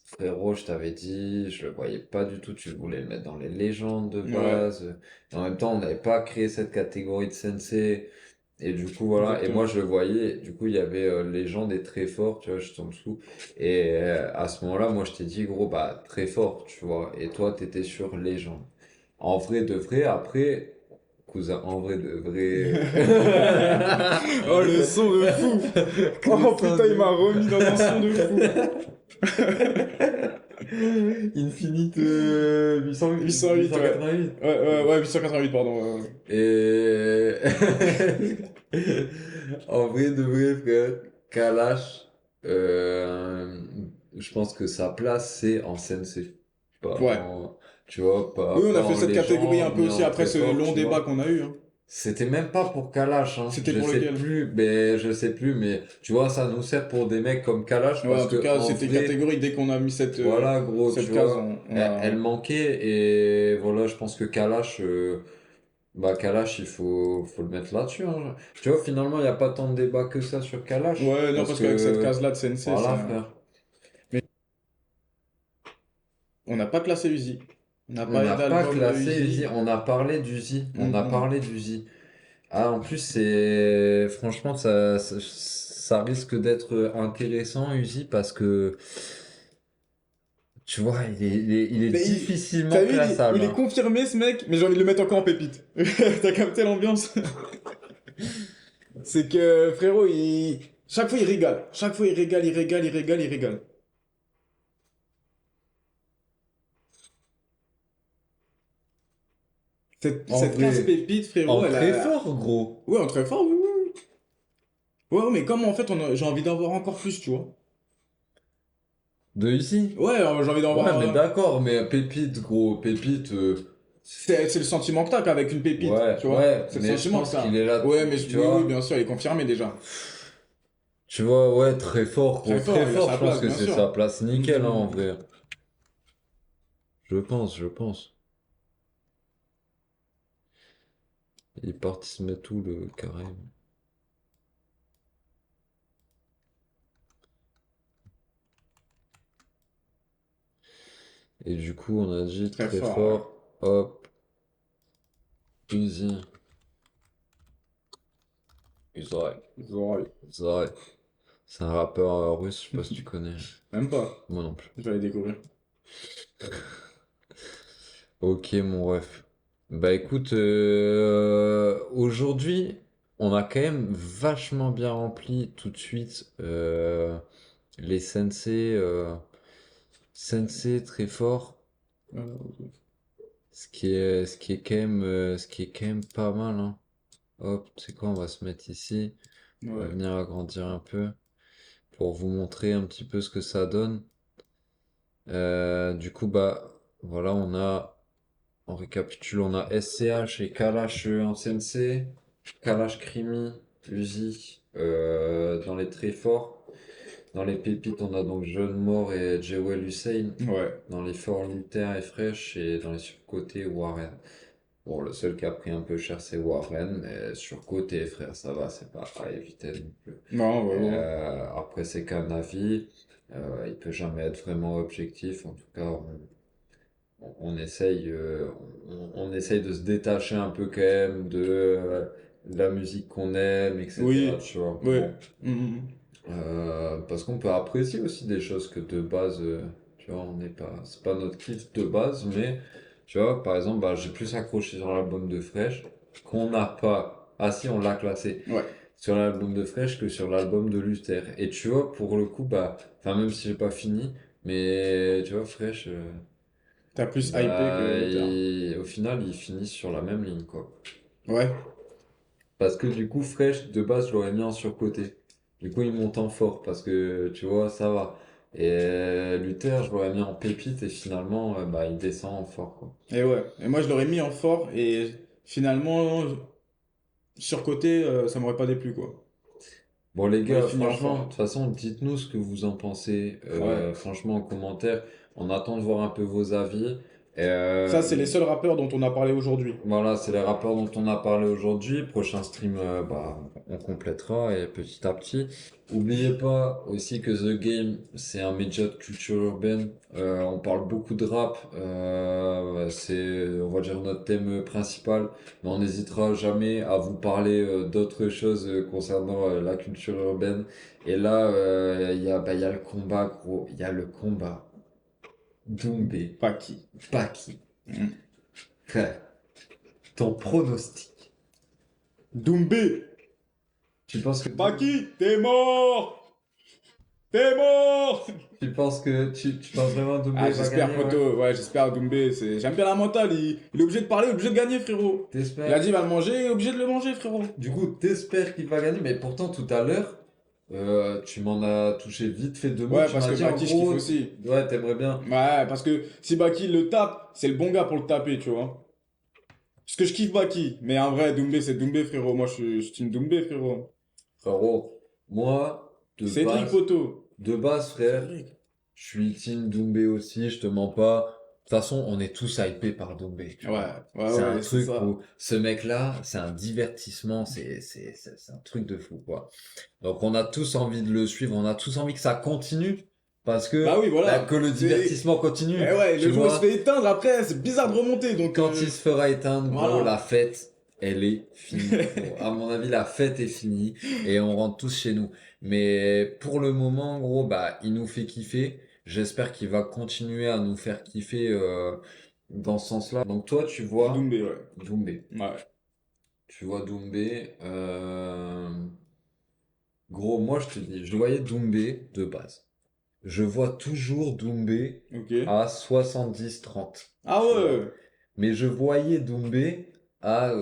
frérot, je t'avais dit, je le voyais pas du tout, tu voulais le mettre dans les légendes de Ouais, base. Et en même temps, on n'avait pas créé cette catégorie de sensei. Et du coup, voilà. Et moi, exactement. je le voyais. Du coup, il y avait légende et très fort, tu vois, juste en dessous. Et à ce moment-là, moi, je t'ai dit, gros, bah, très fort, tu vois. Et toi, t'étais sur légende. En vrai de vrai, après, cousin, en vrai de vrai. Oh, le son de fou! Oh Cousin putain, il m'a de. remis dans un son de fou! Infinite 808, ouais. 888. Ouais, 888, pardon. Et en vrai de vrai, frère, Kalash, euh, je pense que sa place c'est en sensei, pas Ouais. en, tu vois, Oui, on pas a fait en cette catégorie un légende peu ni aussi en après très ce fort, long tu débat vois. qu'on a eu, hein. C'était même pas pour Kalash, hein. C'était pour lequel? Je sais plus, mais tu vois, ça nous sert pour des mecs comme Kalash Ouais, en parce tout que cas, en c'était vrai, catégorique. Dès qu'on a mis voilà, gros, tu cette case, vois, on elle a. manquait et voilà, je pense que Kalash, bah, Kalash, faut le mettre là-dessus, hein. Tu vois, finalement, il n'y a pas tant de débat que ça sur Kalash. Ouais, non, Parce parce qu'avec cette que, case-là de Sensei, voilà, ça. frère. Mais on n'a pas classé Uzi. On n'a On pas n'a pas d'album de classé Uzi. Uzi. On a parlé d'Uzi. On a Hum. parlé d'Uzi. Ah, en plus, franchement, ça risque d'être intéressant, Uzi, parce que, tu vois, il est Mais difficilement t'as vu, classable, il est hein. confirmé ce mec, mais j'ai envie de le mettre encore en pépite. T'as capté l'ambiance? C'est que frérot, chaque fois il régale. Chaque fois il régale, il régale, il régale, il régale. En Cette case vrai, pépite, frérot, en elle très a. fort, gros. Ouais, en très fort, oui, oui, oui. Ouais, ouais, mais comme en fait, j'ai envie d'en voir encore plus, tu vois. De Uzi. Ouais, j'ai envie d'en Ouais, voir. mais d'accord, mais pépite, gros, pépite. C'est le sentiment que t'as qu'avec une pépite, Ouais, tu vois. ouais, C'est le mais je sentiment que pense qu'il t'as. est là, Ouais, mais tu oui, oui, vois. bien sûr, il est confirmé déjà. Tu vois, ouais, très fort, gros, Très très fort, il a fort. sa Je pense place, que bien c'est sa sûr. place nickel, hein, en vrai. Je pense, je pense. Il est parti se mettre tout le carré. Et du coup, on a dit Très très fort, ouais. fort. Hop, Uzi. Uzi. Zoroy. Uzi. C'est un rappeur russe, je sais pas si tu connais. Même pas. Moi non plus. Je vais aller découvrir. Ok, mon ref. Bah écoute, aujourd'hui, on a quand même vachement bien rempli tout de suite les sensei, sensei très fort, Ok. ce qui est quand même, ce qui est quand même pas mal, hein. Hop, c'est quoi, on va se mettre ici, on va Ouais. venir agrandir un peu pour vous montrer un petit peu ce que ça donne. Du coup, bah, voilà, on récapitule, on a SCH et Kalash en CNC, Kalash Krimi, Uzi, dans les très forts. Dans les pépites, on a donc John Moore et Jewel Hussein. Ouais. Dans les forts, Luther et Fresh. Et dans les surcotés, Warren. Bon, le seul qui a pris un peu cher, c'est Warren. Mais surcoté, frère, ça va, c'est pas à éviter non plus. Non, ouais. Après, c'est qu'un avis. Il peut jamais être vraiment objectif. En tout cas, on essaye, on essaye de se détacher un peu quand même de la musique qu'on aime, etc. Oui, Tu vois. ouais. Bon. Mhm. Parce qu'on peut apprécier aussi des choses que de base, tu vois, on n'est pas, c'est pas notre kiff de base, mais tu vois, par exemple, bah, j'ai plus accroché sur l'album de Fresh qu'on n'a pas. Ah si, on l'a classé Ouais. sur l'album de Fresh que sur l'album de Luther. Et tu vois, pour le coup, bah, enfin, même si j'ai pas fini, mais tu vois, Fresh, T'as plus hypé que bah, Luther. au final, ils finissent sur la même ligne, quoi. Ouais. Parce que du coup, Fresh, de base, je l'aurais mis en surcoté. Du coup, il monte en fort parce que, tu vois, ça va. Et Luther, je l'aurais mis en pépite et finalement, bah, il descend en fort, quoi. Et ouais. Et moi, je l'aurais mis en fort et finalement, surcoté, ça m'aurait pas déplu, quoi. Bon, les Moi, il gars, finit en franchement, de fort. toute façon, dites-nous ce que vous en pensez, Ouais. franchement, en commentaire. On attend de voir un peu vos avis. Et, Ça, c'est les seuls rappeurs dont on a parlé aujourd'hui. voilà, c'est les rapports dont on a parlé aujourd'hui. Prochain stream, bah, on complétera et petit à petit. Oubliez pas aussi que The Game, c'est un média de culture urbaine. On parle beaucoup de rap. C'est, on va dire, notre thème principal. Mais on n'hésitera jamais à vous parler d'autres choses concernant la culture urbaine. Et là, il y a le combat, gros. Il y a le combat. Doumbé, Pas qui. Paki. Mm. Frère, ton pronostic. Doumbé! Tu penses que Pas qui? T'es mort! T'es mort! tu penses vraiment Ah, Doumbé va j'espère, gagner, ouais? poto. Ouais, j'espère Doumbé. J'aime bien la mentale. Il est obligé de parler, obligé de gagner, frérot. Il a T'espères? dit, il va le manger, il est obligé de le manger, frérot. Du coup, t'espères qu'il va gagner, mais pourtant tout à l'heure, tu m'en as touché vite fait deux mots. Ouais, Tu parce m'as que dit en Baki, je kiffe gros, aussi. ouais, t'aimerais bien. Ouais, parce que si Baki le tape, c'est le bon gars pour le taper, tu vois. Parce que je kiffe Baki. Mais en vrai, Doumbé, c'est Doumbé, frérot. Moi, je team Doumbé, frérot. Frérot, moi, Cédric Poto. de base, frère, Cédric. je suis team Doumbé aussi, je te mens pas. De toute façon, on est tous hypés par Doumbé, tu Ouais, vois. ouais, C'est un ouais, c'est truc ça. où ce mec-là, c'est un divertissement, c'est un truc de fou, quoi. Donc on a tous envie de le suivre, on a tous envie que ça continue, parce Bah que, oui, bah, voilà. que le C'est. divertissement Eh continue, ouais, tu le jour il se vois. fait éteindre, après, c'est bizarre de remonter. Donc, Quand il se fera éteindre, gros, la voilà. fête, elle est finie, gros. À mon avis, la fête est finie et on rentre tous chez nous. Mais pour le moment, gros, bah, il nous fait kiffer. J'espère qu'il va continuer à nous faire kiffer dans ce sens-là. Donc toi, tu vois Doumbé, ouais. Doumbé. Ouais. Tu vois Doumbé. Gros, moi, je te dis, je voyais Doumbé de base. Je vois toujours Doumbé Ok. à 70-30, Ah tu vois. ouais. Mais je voyais Doumbé à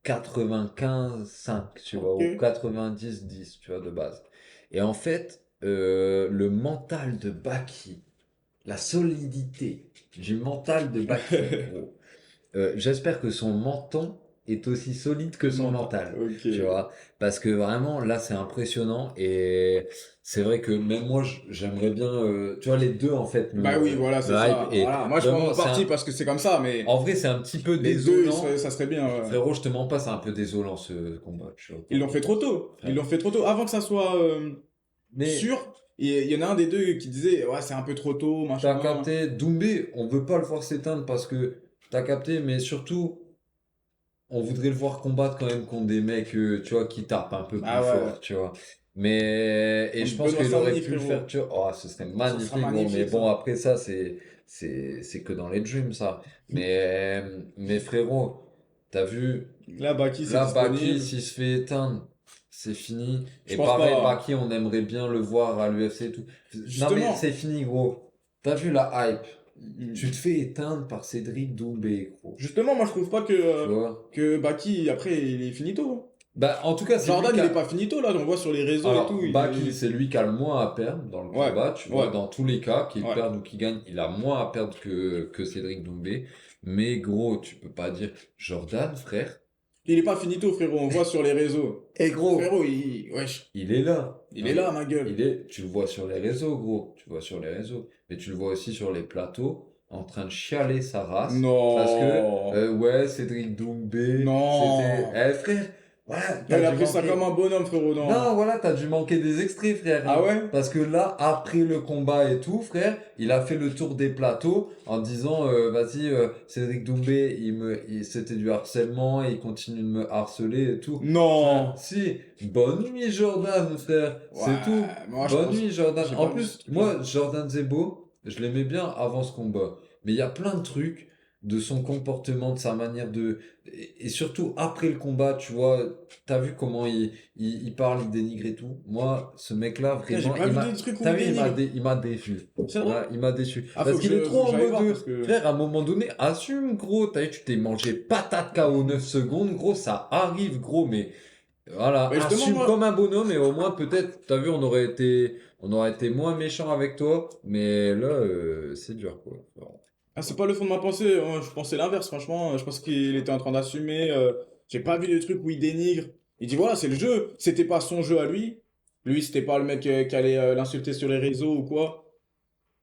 95-5, tu vois, Ok. ou 90-10, tu vois, de base. Et en fait, le mental de Baki, la solidité du mental de Baki, gros. J'espère que son menton est aussi solide que son Mental. mental, Ok. tu vois, parce que vraiment là c'est impressionnant et c'est vrai que même moi j'aimerais bien, tu vois, les deux en fait Bah oui, voilà, me c'est hype ça. et Voilà. Moi, je prends vraiment mon parti parce que c'est comme ça, mais en vrai c'est un petit peu les deux, désolant. ça serait bien. Ouais. Frérot, je te mens pas, c'est un peu désolant ce combat, tu vois. Ils l'ont fait trop tôt. Ils Frère. l'ont fait trop tôt. Avant que ça soit Mais sûr, il y en a un des deux qui disait, ouais, c'est un peu trop tôt, t'as machin. capté, Doumbé, on veut pas le voir s'éteindre parce que t'as capté, mais surtout on voudrait le voir combattre quand même contre des mecs, tu vois, qui tapent un peu plus Ah ouais. fort, tu vois. Mais, et je Contre pense Benoît qu'il aurait Saint-Denis, pu le faire, frérot. tu vois. Oh, ce serait Ça sera magnifique, gros. Mais magnifique, bon, ça. après ça, c'est que dans les dreams, ça. Mais frérot, t'as vu, Là, Baki, c'est là, Baki, disponible. s'il se fait éteindre, c'est fini. Je Et pense pareil, pas, hein. Baki, on aimerait bien le voir à l'UFC et tout. Non, mais c'est Justement. fini, gros. T'as vu la hype. Tu te Mm. fais éteindre par Cédric Doumbé, gros. Justement, moi, je trouve pas Tu vois? que Baki, après, il est finito. Bah, en tout cas, c'est lui Jordan, qui il a... est pas finito là, j'en vois sur les réseaux et Alors, tout. Baki, c'est lui qui a le moins à perdre dans le Ouais, combat, tu vois, ouais, dans tous les cas, qu'il ouais. perde ou qu'il gagne, il a moins à perdre que Cédric Doumbé. Mais gros, tu peux pas dire Jordan, frère. Il est pas finito, frérot, on voit sur les réseaux. Et gros, Frérot, wesh, il est là. il Non, est mais là, ma gueule. tu le vois sur les réseaux, gros. Tu le vois sur les réseaux. Mais tu le vois aussi sur les plateaux, en train de chialer sa race. Parce que, Non, ouais, Cédric Doumbé, c'était... non. Eh, frère, voilà, Il t'as a dû pris ça manquer... comme un bonhomme, frérot, non. Non, voilà, t'as dû manquer des extraits, frère. Ah Hein. ouais? Parce que là, après le combat et tout, frère, il a fait le tour des plateaux en disant, vas-y, Cédric Doumbé, c'était du harcèlement et il continue de me harceler et tout. Frère, Non. si, bonne nuit, Jordan, frère. C'est Ouais, tout. moi je Bonne pense. nuit, Jordan. J'ai En pas vu ce plus, truc-là. moi, Jordan Zebo, je l'aimais bien avant ce combat. Mais il y a plein de trucs de son comportement, de sa manière de... Et surtout après le combat, tu vois, t'as vu comment il parle, il dénigre et tout. Moi, ce mec-là, Putain, j'ai vraiment, pas vu des trucs où t'as il vu, dénigre. il m'a déçu. C'est vrai? Voilà, il m'a déçu. Ah, Parce qu'il est faut trop que en j'aille mode, voir parce que. frère, à un moment donné, assume, gros. T'as vu, tu t'es mangé patate KO 9 secondes, gros, ça arrive, gros, mais voilà, Bah, justement, assume moi. comme un bonhomme et au moins, peut-être, t'as vu, on aurait été moins méchant avec toi, mais là, c'est dur, quoi. Ah, c'est pas le fond de ma pensée. Je pensais l'inverse, franchement. Je pense qu'il était en train d'assumer. J'ai pas vu des trucs où il dénigre. Il dit voilà, c'est le jeu. C'était pas son jeu à lui. Lui, c'était pas le mec qui allait l'insulter sur les réseaux ou quoi.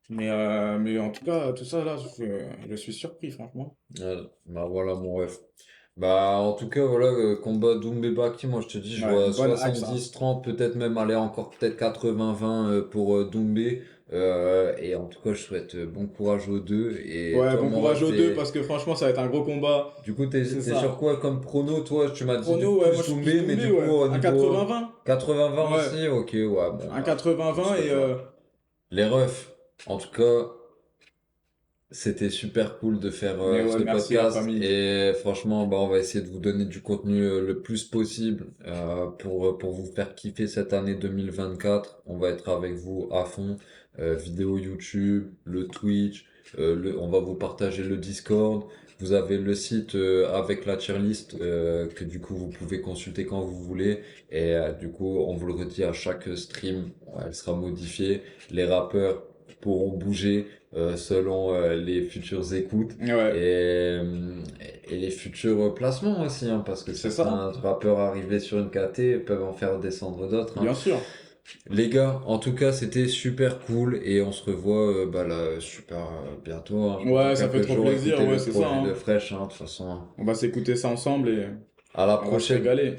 Mais en tout cas, tout ça là, je suis surpris, franchement. Bah voilà mon ref. Bah en tout cas voilà combat Doumbé Baki, moi je te dis je Ouais, vois bonne hype ça. 70-30 peut-être même aller encore peut-être 80-20 pour Doumbé. Et en tout cas je souhaite bon courage aux deux et Ouais, toi bon mon courage ref aux deux parce que franchement, ça va être un gros combat. du coup C'est t'es sur ça. quoi comme prono toi tu m'as dit du Prono, ouais, moi plus je suis plus Doumbé mais Doumbé, du coup ouais. au Un niveau 80-20. 80-20 Ouais, aussi ok ouais bon un bah, on 80-20 et souhaite ça. Les refs en tout cas c'était super cool de faire mais ouais, ce merci la podcast famille. et franchement bah on va essayer de vous donner du contenu le plus possible pour vous faire kiffer cette année 2024. On va être avec vous à fond, vidéo YouTube, le Twitch, on va vous partager le Discord. Vous avez le site avec la tier list que du coup vous pouvez consulter quand vous voulez et du coup on vous le redit à chaque stream, elle sera modifiée. Les rappeurs pourront bouger selon les futures écoutes Ouais, et les futurs placements aussi, hein, parce que c'est ça, certains rappeurs arrivés sur une KT peuvent en faire descendre d'autres. Hein. bien sûr. Les gars, en tout cas, c'était super cool et on se revoit bah, là, super bientôt. Hein. Dans Ouais, ça fait quelques trop jours, plaisir, écoutez ouais, le c'est ça, projet de hein. Fresh, hein, de toute façon. On va s'écouter ça ensemble et À la on va se prochaine. régaler.